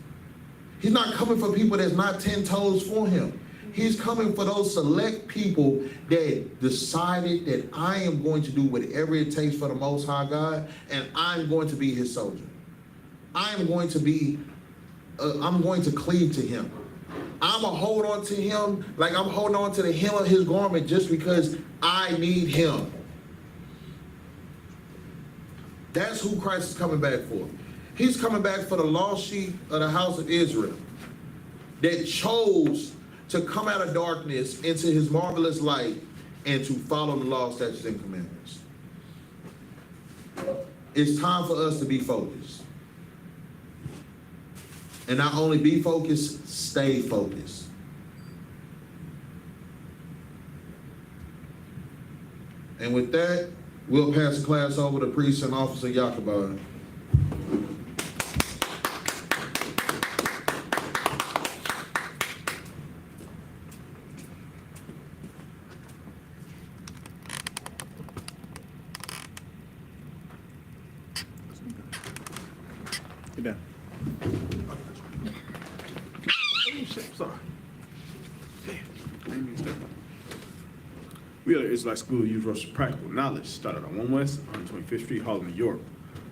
He's not coming for people that's not 10 toes for him. He's coming for those select people that decided that I am going to do whatever it takes for the Most High God, and I'm going to be his soldier. I'm going to cleave to him. I'm going to hold on to him like I'm holding on to the hem of his garment just because I need him. That's who Christ is coming back for. He's coming back for the lost sheep of the house of Israel that chose to come out of darkness into his marvelous light and to follow the law, statutes, and commandments. It's time for us to be focused. And not only be focused, stay focused. And with that, we'll pass the class over to Priest and Officer Yakuba. Get down. Sorry. Damn. I didn't mean to step on. We are the Israelite School of Universal Practical Knowledge, started on 1 West, 125th Street, Harlem, New York.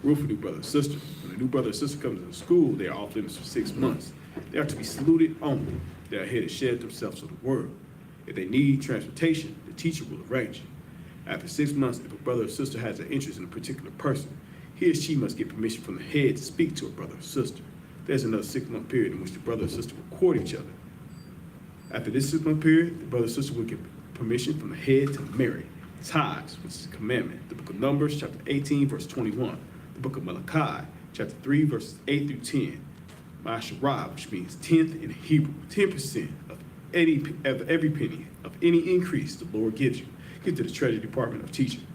Rule for new brother and sister. When a new brother or sister comes into school, they are off limits for 6 months. They are to be saluted only. They are here to shed themselves to the world. If they need transportation, the teacher will arrange it. After 6 months, if a brother or sister has an interest in a particular person, he or she must get permission from the head to speak to a brother or sister. There's another 6-month period in which the brother or sister will court each other. After this 6-month period, the brother or sister will get permission from the head to marry. Tithes, which is a commandment. The book of Numbers, chapter 18, verse 21. The book of Malachi, chapter 3, verses 8 through 10. Ma'asharah, which means 10th in Hebrew, 10% of every penny of any increase the Lord gives you. Give to the Treasury Department of Teaching.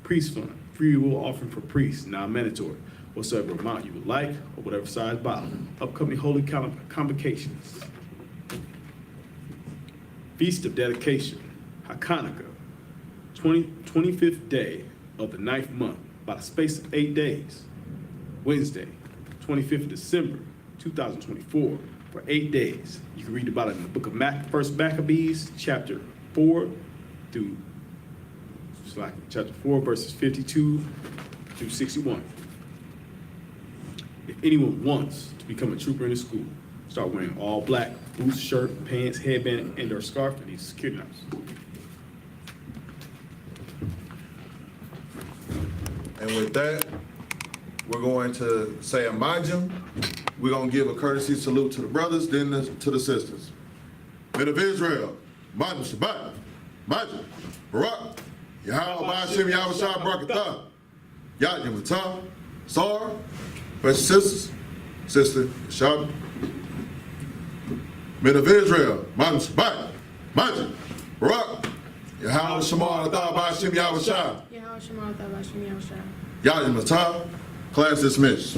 Priest fund, free will offering for priests, non-mandatory. Whatsoever amount you would like, or whatever size bottle. Upcoming holy convocations. Feast of Dedication, HaKanukah, 25th day of the 9th month, by the space of 8 days. Wednesday, 25th of December, 2024, for 8 days. You can read about it in the book of First Maccabees, chapter 4 through, chapter 4, verses 52 through 61. If anyone wants to become a trooper in the school, start wearing all black, boots, shirt, pants, headband, and or scarf, and these security numbers. And with that, we're going to say a majim. We're going to give a courtesy salute to the brothers, then to the sisters. Men of Israel, majim Shabbat, majim, Barak, YAHANNA, Hashem, Yahushua, Barakatah, Yad Yamatah, Sar, precious sisters, sister, Shabbat. Men of Israel, majim Shabbat, majim, Barak, YAHANNA, Shema, Adah, Hashem, Yahushua. Yad Yamatah, class dismissed.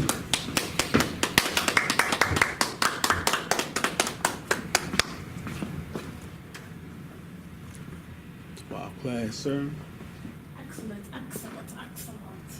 Wow, class, sir. Excellent, excellent, excellent.